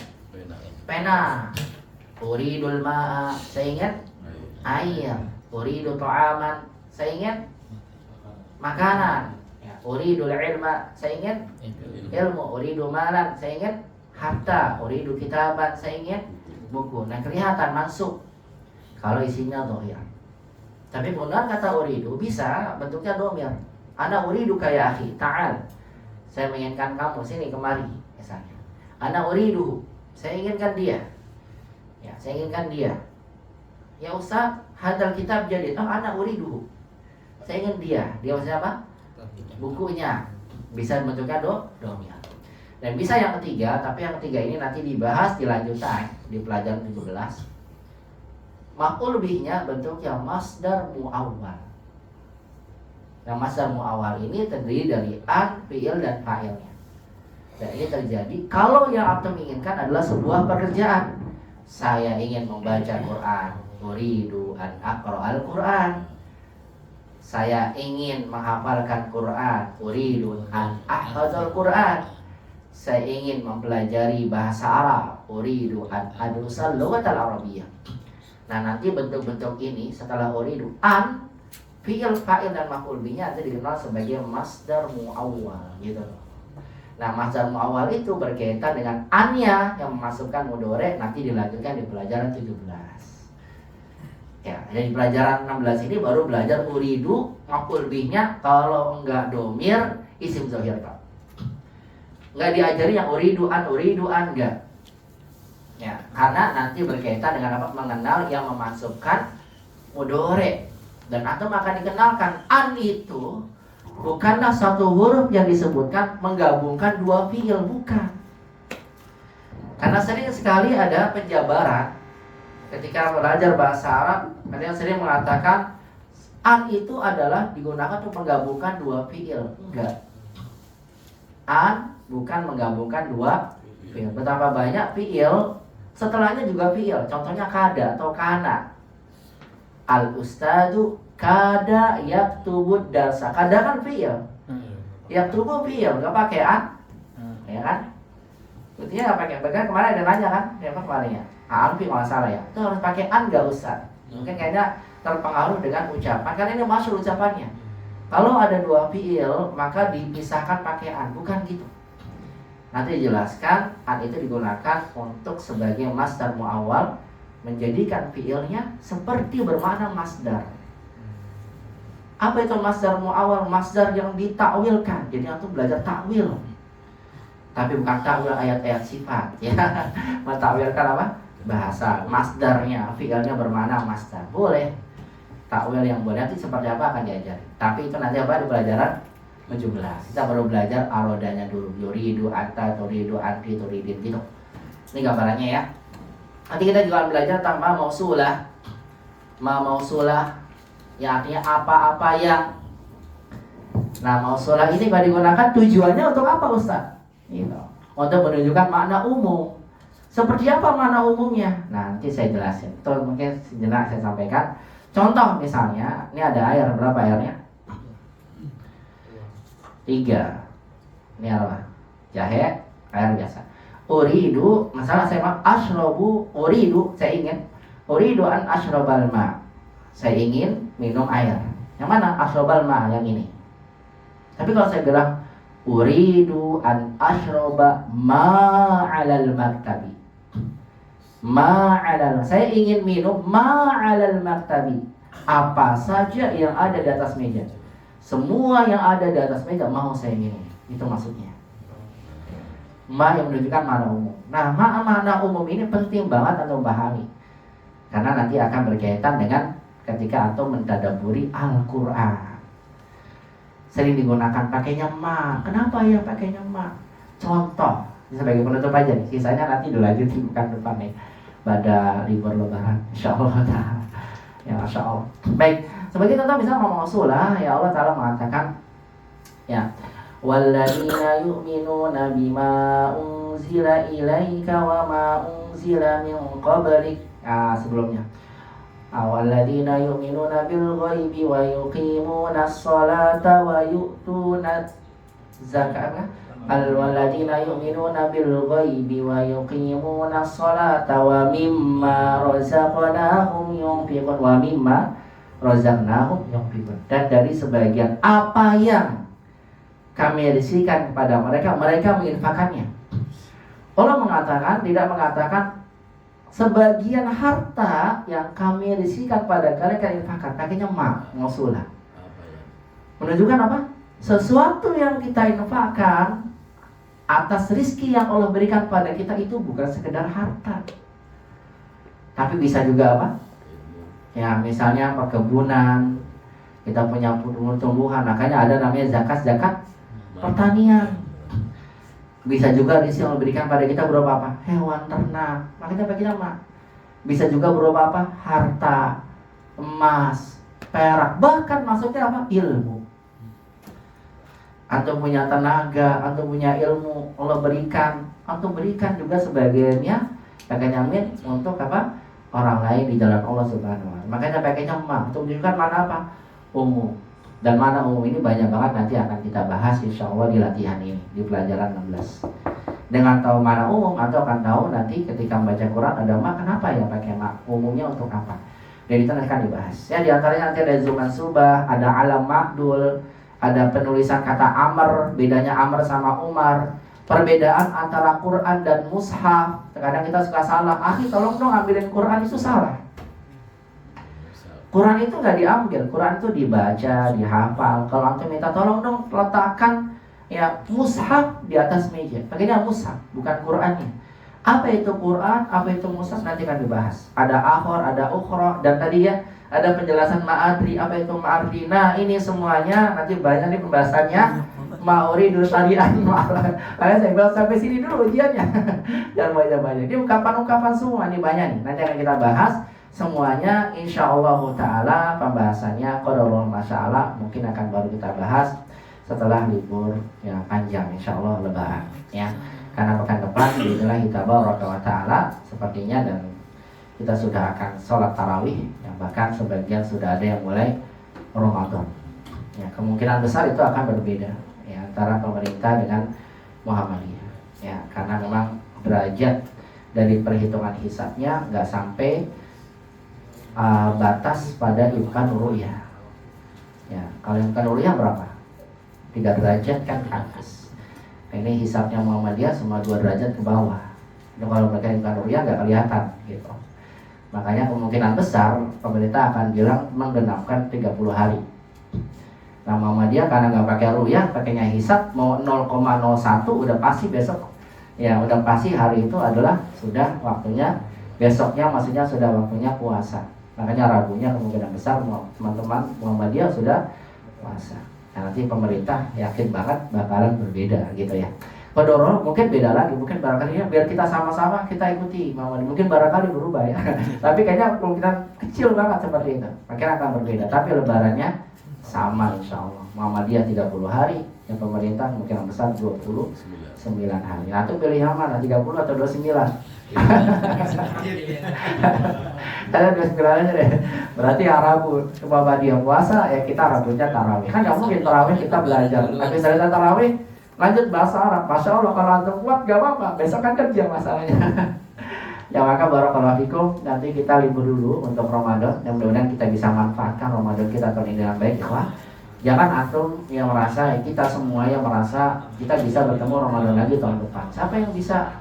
pena. Uridul ma'a. Saya ingin air. Uridu ta'aman. Saya ingin makanan. Uridul ilma. Saya ingin ilmu. Uridu malan. Saya ingin harta. Uridu kitaban. Saya ingin buku. Nah, kelihatan mansub kalau isinya dhamir. Tapi penggunaan kata uridu bisa bentuknya dhamir. Ana uridu ya akhi, ta'al. Saya menginginkan kamu sini kemari misalnya. Ana uridu, saya inginkan dia. Ya, saya inginkan dia. Ya Ustaz, hadal kitab jadi. Oh, ana uridu. Saya ingin dia. Dia maksudnya apa? Bukunya. Bisa bentuknya dhamir. Dan bisa yang ketiga, tapi yang ketiga ini nanti dibahas di lanjutan di pelajaran 17. Maf'ul bihnya bentuknya masdar mu'awwal. Nah, masdar mu'awwal ini terdiri dari an, fi'il dan fa'ilnya. Dan ini terjadi kalau yang antum inginkan adalah sebuah pekerjaan. saya ingin membaca Quran, uridu an aqra'al Quran. Saya ingin menghafalkan Quran, uridu an ahfadzal Quran. Saya ingin mempelajari bahasa Arab, uridu an adrusal lughatal arabiyyah. Nah, nanti bentuk-bentuk ini setelah uridu an, fi'il, fa'il dan maf'ul bihi itu dikenal sebagai masdar muawwal gitu. Nah, masdar muawwal itu berkaitan dengan annya yang memasukkan mudhari, nanti dilanjutkan di pelajaran 17. Ya, jadi pelajaran 16 ini baru belajar uridu, maf'ul bihi-nya kalau enggak domir isim zahir Pak. Enggak diajari yang uridu an enggak. Ya, karena nanti berkaitan dengan apa? Mengenal yang memasukkan mudhari. Dan antum akan dikenalkan an itu bukanlah satu huruf yang disebutkan menggabungkan dua fiil, bukan. Karena sering sekali ada penjabaran ketika belajar bahasa Arab, ada yang sering mengatakan an itu adalah digunakan untuk menggabungkan dua fiil. Enggak. An bukan menggabungkan dua fiil. Betapa banyak fiil setelahnya juga fiil. Contohnya kada atau kana. Al ustadu kada yaktubud darsa. Kada kan fiil. Yaktubu fiil, enggak pakai an. Ya kan? Buktinya enggak pakai. Bahkan kemarin ada nanya kan, siapa kemarinnya? Alfi kalau salah ya. Itu harus pakai an enggak usah. Mungkin kayaknya terpengaruh dengan ucapan karena ini masyhur ucapannya. Kalau ada dua fiil maka dipisahkan pakai an, bukan gitu. Nanti dijelaskan an itu digunakan untuk sebagai masdar muawwal, menjadikan fiilnya seperti bermakna masdar. Apa itu masdar muawwal? Masdar yang ditakwilkan. Jadi antum belajar takwil. Tapi bukan takwil ayat-ayat sifat ya. Mentakwilkan apa? Bahasa. Masdarnya, fiilnya bermakna masdar. Boleh. Takwil yang boleh nanti seperti apa akan diajari. Tapi itu nanti apa di pelajaran 17. Kita baru belajar arodanya dulu. Yuridu anta, turidu anti, turidin gitu. Ini gambarannya ya. Nanti kita juga belajar tentang ma mausulah. Ma mausulah yang artinya apa-apa yang. Nah, mausulah ini kalau digunakan tujuannya untuk apa Ustaz? Gitu. Untuk menunjukkan makna umum. Seperti apa makna umumnya? Nanti saya jelasin. Itu mungkin sejenak saya sampaikan. Contoh misalnya, ini ada air, berapa airnya? 3. Ini apa? Jahe, air biasa. Uridu, masalah saya ashrobu, uridu, saya ingin. Uridu an ashrobal ma. Saya ingin minum air. Yang mana? Ashrobal ma, yang ini. Tapi kalau saya bilang uridu an ashroba ma'alal maktabi. Ma'alal, saya ingin minum ma'alal maktabi. Apa saja yang ada di atas meja. Semua yang ada di atas meja mau saya minum. Itu maksudnya. Ma yang menunjukkan makna umum. Nah, makna umum ini penting banget antum pahami. Karena nanti akan berkaitan dengan ketika antum mentadabburi Al-Qur'an. Sering digunakan pakainya ma. Kenapa ya pakainya ma? Contoh, sebagai penutup aja nih. Sisanya nanti dilanjutin bukan depan nih. Pada libur lebaran, insyaallah ta'ala. Ya Masya Allah. Baik, sebagai contoh bisa ngomong usulah, ya Allah Ta'ala mengatakan ya, walladzina yu'minuna bima unzila ilaika wa ma unzila min qablik. Nah, sebelumnya walladzina yu'minuna bil ghaibi wa yuqimuna as-salata wa yu'tuna zakata. Al-walladzina yu'minuna bil ghaibi wa yuqimuna as-salata wa mimma razaqnahum yunfiqun wa mimma razaqnahum yunfiqun. Dan dari sebagian apa yang kami rizkikan kepada mereka, mereka menginfakannya. Allah mengatakan, tidak mengatakan sebagian harta yang kami rizkikan pada kalian kalian infakkan. Pakainya mausulah. Menunjukkan apa? Sesuatu yang kita infakkan atas rizki yang Allah berikan pada kita itu bukan sekedar harta, tapi bisa juga apa? Ya, misalnya perkebunan, kita punya tumbuhan, makanya ada namanya zakat pertanian. Bisa juga rizki yang Allah berikan pada kita berupa apa? Hewan ternak, makanya bagi nama. Bisa juga berupa apa? Harta, emas, perak, bahkan maksudnya apa? Ilmu. Antum punya tenaga, antum punya ilmu, Allah berikan. Antum berikan juga sebagiannya Pakainya min untuk apa? Orang lain di jalan Allah Subhanahu wa Ta'ala. Makanya pakainya ma untuk menunjukkan mana apa? Umum. Dan mana umum ini banyak banget nanti akan kita bahas insya Allah di latihan ini, di pelajaran 16. Dengan tahu mana umum atau akan tahu nanti ketika membaca Quran ada ma, kenapa ya pakai ma? Umumnya untuk apa? Dan itu nanti akan dibahas. Ya di antaranya nanti ada zuman subah, ada alam makdul, ada penulisan kata amr, bedanya amr sama umar, perbedaan antara Quran dan mushaf. Terkadang kita suka salah, akhi tolong dong ambilin Quran, itu salah. Quran itu nggak diambil, Quran itu dibaca, dihafal. Kalau antum minta tolong dong letakkan ya mushaf di atas meja, pakainya mushaf, bukan Qurannya. Apa itu Quran, apa itu mushaf nanti akan dibahas. Ada akhor, ada ukhra, dan tadi ya ada penjelasan ma'adri, apa itu ma'adri. Nah ini semuanya nanti banyak nih pembahasannya. Mauri dulu talian. Makanya saya bilang sampai sini dulu ujiannya. Jangan banyak-banyak. Ini ungkapan-ungkapan semua ini banyak nih. Nanti akan kita bahas semuanya. Insya Allah Taala pembahasannya qadarullah masyaallah mungkin akan baru kita bahas setelah libur yang panjang insya Allah lebaran ya. Karena pekan depan bismillah tabaraka wa taala sepertinya dan kita sudah akan sholat tarawih yang bahkan sebagian sudah ada yang mulai Ramadan. Ya, kemungkinan besar itu akan berbeda ya antara pemerintah dengan Muhammadiyah. Ya, karena memang derajat dari perhitungan hisabnya nggak sampai batas pada imkan ru'yah. Ya, kalau imkan ru'yah berapa? 3 derajat kan ke atas. Nah, ini hisabnya Muhammadiyah semua 2 derajat ke bawah. Dan kalau mereka imkan ru'yah nggak kelihatan gitu. Makanya kemungkinan besar pemerintah akan bilang menggenapkan 30 hari. Nah Muhammadiyah karena nggak pakai ru'yah, pakainya hisab mau 0,01 udah pasti besok. Ya udah pasti hari itu adalah sudah waktunya besoknya, maksudnya sudah waktunya puasa. Makanya Rabunya kemungkinan besar teman-teman Muhammadiyah sudah puasa. Nah, nanti pemerintah yakin banget bakalan berbeda gitu ya. Kodoro mungkin beda lagi, mungkin barangkali ya biar kita sama-sama kita ikuti Muhammadiyah. Mungkin barangkali berubah ya. Tapi kayaknya kemungkinan kecil banget seperti itu. Mungkin akan berbeda. Tapi lebarannya sama insya Allah. Muhammadiyah 30 hari, yang pemerintah mungkin besar 29 hari. Nah, itu pilih yang mana? 30 atau 29? Ada 29 aja deh. Berarti yang Rabu Muhammadiyah puasa, ya kita Rabunya tarawih. Kan nggak mungkin tarawih kita belajar. Habis selesai tarawih lanjut bahasa Arab. Masya Allah kalau antum kuat gak apa-apa. Besok kan kerja masalahnya. Ya maka barakallahu fikum, nanti kita libur dulu untuk Ramadan. Yang mudah-mudahan kita bisa manfaatkan Ramadan kita tahun ini dengan baik, ikhwah. Jangan antum yang merasa, kita semua yang merasa kita bisa bertemu Ramadan lagi tahun depan. Siapa yang bisa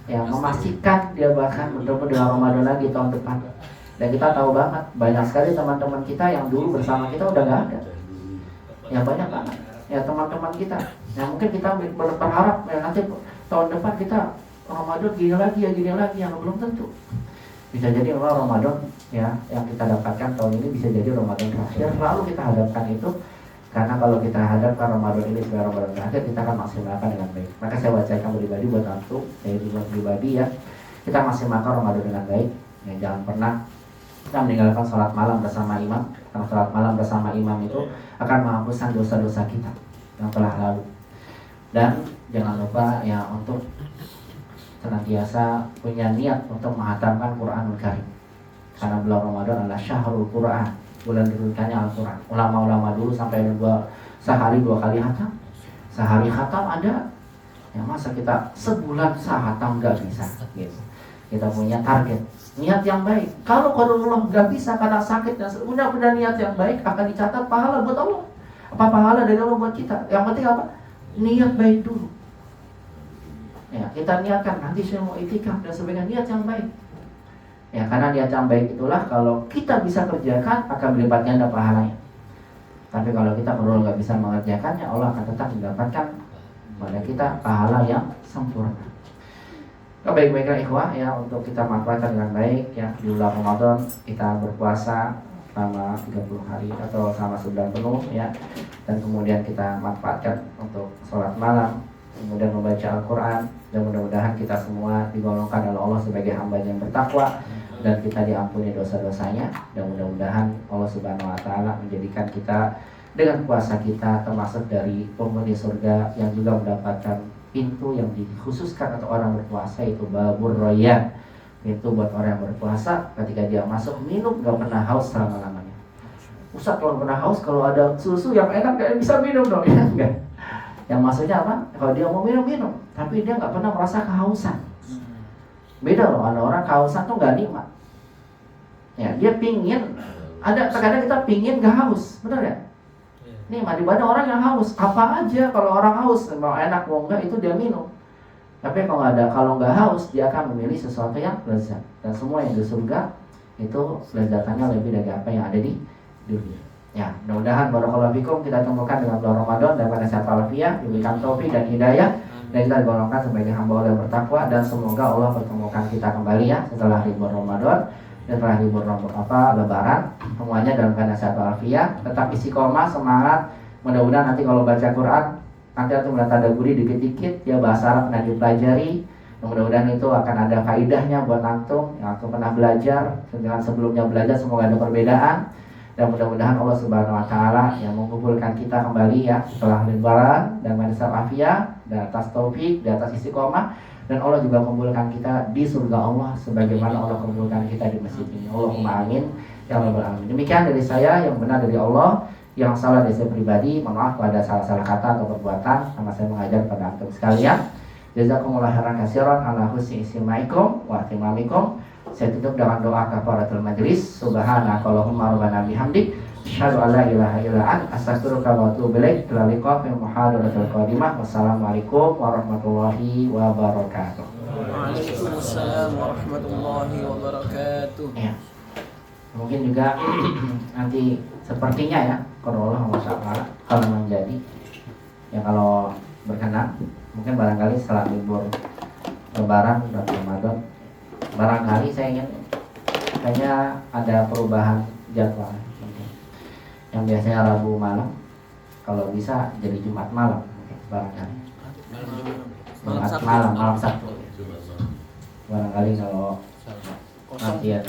ya memastikan dia bahkan bertemu dengan Ramadan lagi tahun depan? Dan kita tahu banget banyak sekali teman-teman kita yang dulu bersama kita udah gak ada. Ya banyak banget. Ya teman-teman kita. Ya mungkin kita berharap ya nanti tahun depan kita Ramadan gini lagi yang belum tentu. Bisa jadi memang Ramadan ya yang kita dapatkan tahun ini bisa jadi Ramadan terakhir. Lalu kita hadapkan itu, karena kalau kita hadapkan Ramadan ini sebagai Ramadan terakhir, kita akan maksimalkan dengan baik. Maka saya bacakan pribadi buat antum, saya juga pribadi ya, kita maksimalkan Ramadan dengan baik. Ya, jangan pernah kita meninggalkan sholat malam bersama imam. Karena sholat malam bersama imam itu akan menghapuskan dosa-dosa kita yang telah lalu. Dan jangan lupa ya untuk senantiasa punya niat untuk menghatamkan Quranul Karim. Karena bulan Ramadan adalah syahrul Quran, bulan diturunkannya Al-Quran. Ulama-ulama dulu sampai sehari 2 kali khatam. Sehari khatam ada, ya masa kita sebulan sehatam gak bisa gitu. Kita punya target, niat yang baik. Kalau qadarullah gak bisa karena sakit dan udah niat yang baik akan dicatat pahala buat Allah. Apa pahala dari Allah buat kita? Yang penting apa? Niat baik dulu. Ya, kita niatkan nanti saya mau itikaf dan sebagainya, niat yang baik. Ya, karena niat yang baik itulah kalau kita bisa kerjakan akan berlipat ganda pahalanya. Tapi kalau kita perlu nggak bisa mengerjakannya, Allah akan tetap mendapatkan pada kita pahala yang sempurna. Kebaik-baikan ikhwah ya untuk kita manfaatkan dengan baik ya di bulan Ramadan kita berpuasa selama 30 hari atau selama sebulan penuh ya, dan kemudian kita manfaatkan untuk sholat malam, kemudian membaca Al-Quran, dan mudah-mudahan kita semua digolongkan oleh Allah sebagai hamba yang bertakwa dan kita diampuni dosa-dosanya, dan mudah-mudahan Allah Subhanahu wa Ta'ala menjadikan kita dengan puasa kita termasuk dari penghuni surga yang juga mendapatkan pintu yang dikhususkan untuk orang berpuasa, itu babur royan, Itu buat orang yang berpuasa, ketika dia masuk minum gak pernah haus selama-lamanya. Ustaz kalau pernah haus, kalau ada susu yang enak kayak bisa minum dong, ya enggak? Yang maksudnya apa? Kalau dia mau minum, tapi dia nggak pernah merasa kehausan. Beda loh, ada orang kehausan tuh nggak nikmat. Ya, dia pingin, terkadang kita pingin gak haus, benar ya? Nikmat dibanding orang yang haus. Apa aja kalau orang haus, mau enak mau enggak itu dia minum. Tapi kalau nggak haus, dia akan memilih sesuatu yang lezat. Dan semua yang di surga itu lezatannya lebih dari apa yang ada di dunia. Ya, mudah-mudahan barakallahu fikum kita temukan dengan bulan Ramadan dan pada saat alfiah diberikan taufik dan hidayah dan kita digolongkan sebagai hamba Allah yang bertakwa dan semoga Allah pertemukan kita kembali ya setelah libur Ramadan dan setelah libur Lebaran semuanya dalam keadaan sehat alfiah, tetap istiqomah, semangat. Mudah-mudahan nanti kalau baca Quran nanti antum tadabburi dikit-dikit ya, bahasa Arab pernah dipelajari. Mudah-mudahan itu akan ada faidahnya buat antum yang antum pernah belajar dengan sebelumnya belajar, semoga ada perbedaan. Dan mudah-mudahan Allah Subhanahu wa taala yang mengumpulkan kita kembali ya setelah lebaran dan manisal afiyah dan atas taufik, di atas istiqomah, dan Allah juga mengumpulkan kita di surga Allah sebagaimana Allah mengumpulkan kita di masjid ini. Allahumma amin ya rabbal alamin. Demikian dari saya, yang benar dari Allah, yang salah dari saya pribadi. Mohon maaf pada salah-salah kata atau perbuatan sama saya mengajar pada antum sekalian. Jazakumullah khairan katsiran ala husni istimaikum wa ihtimamikum. Saya tutup dengan doa kafaratul majlis. Subhanakallahumma rabbana bihamdik, asyhadu an la ilaha illa anta, astaghfiruka wa atubu ilaik. Ila liqa fi muhadaratil qadimah. Wassalamualaikum warahmatullahi wabarakatuh. Waalaikumsalam warahmatullahi wabarakatuh. Ya. Mungkin juga nanti sepertinya ya, kalau Allah SWT kalau menjadi ya, kalau berkenan mungkin barangkali setelah libur lebaran dan Ramadan barangkali saya ingin kayaknya ada perubahan jadwal. Yang biasanya Rabu malam kalau bisa jadi Jumat malam mungkin, barangkali malam Sabtu barangkali kalau nanti ya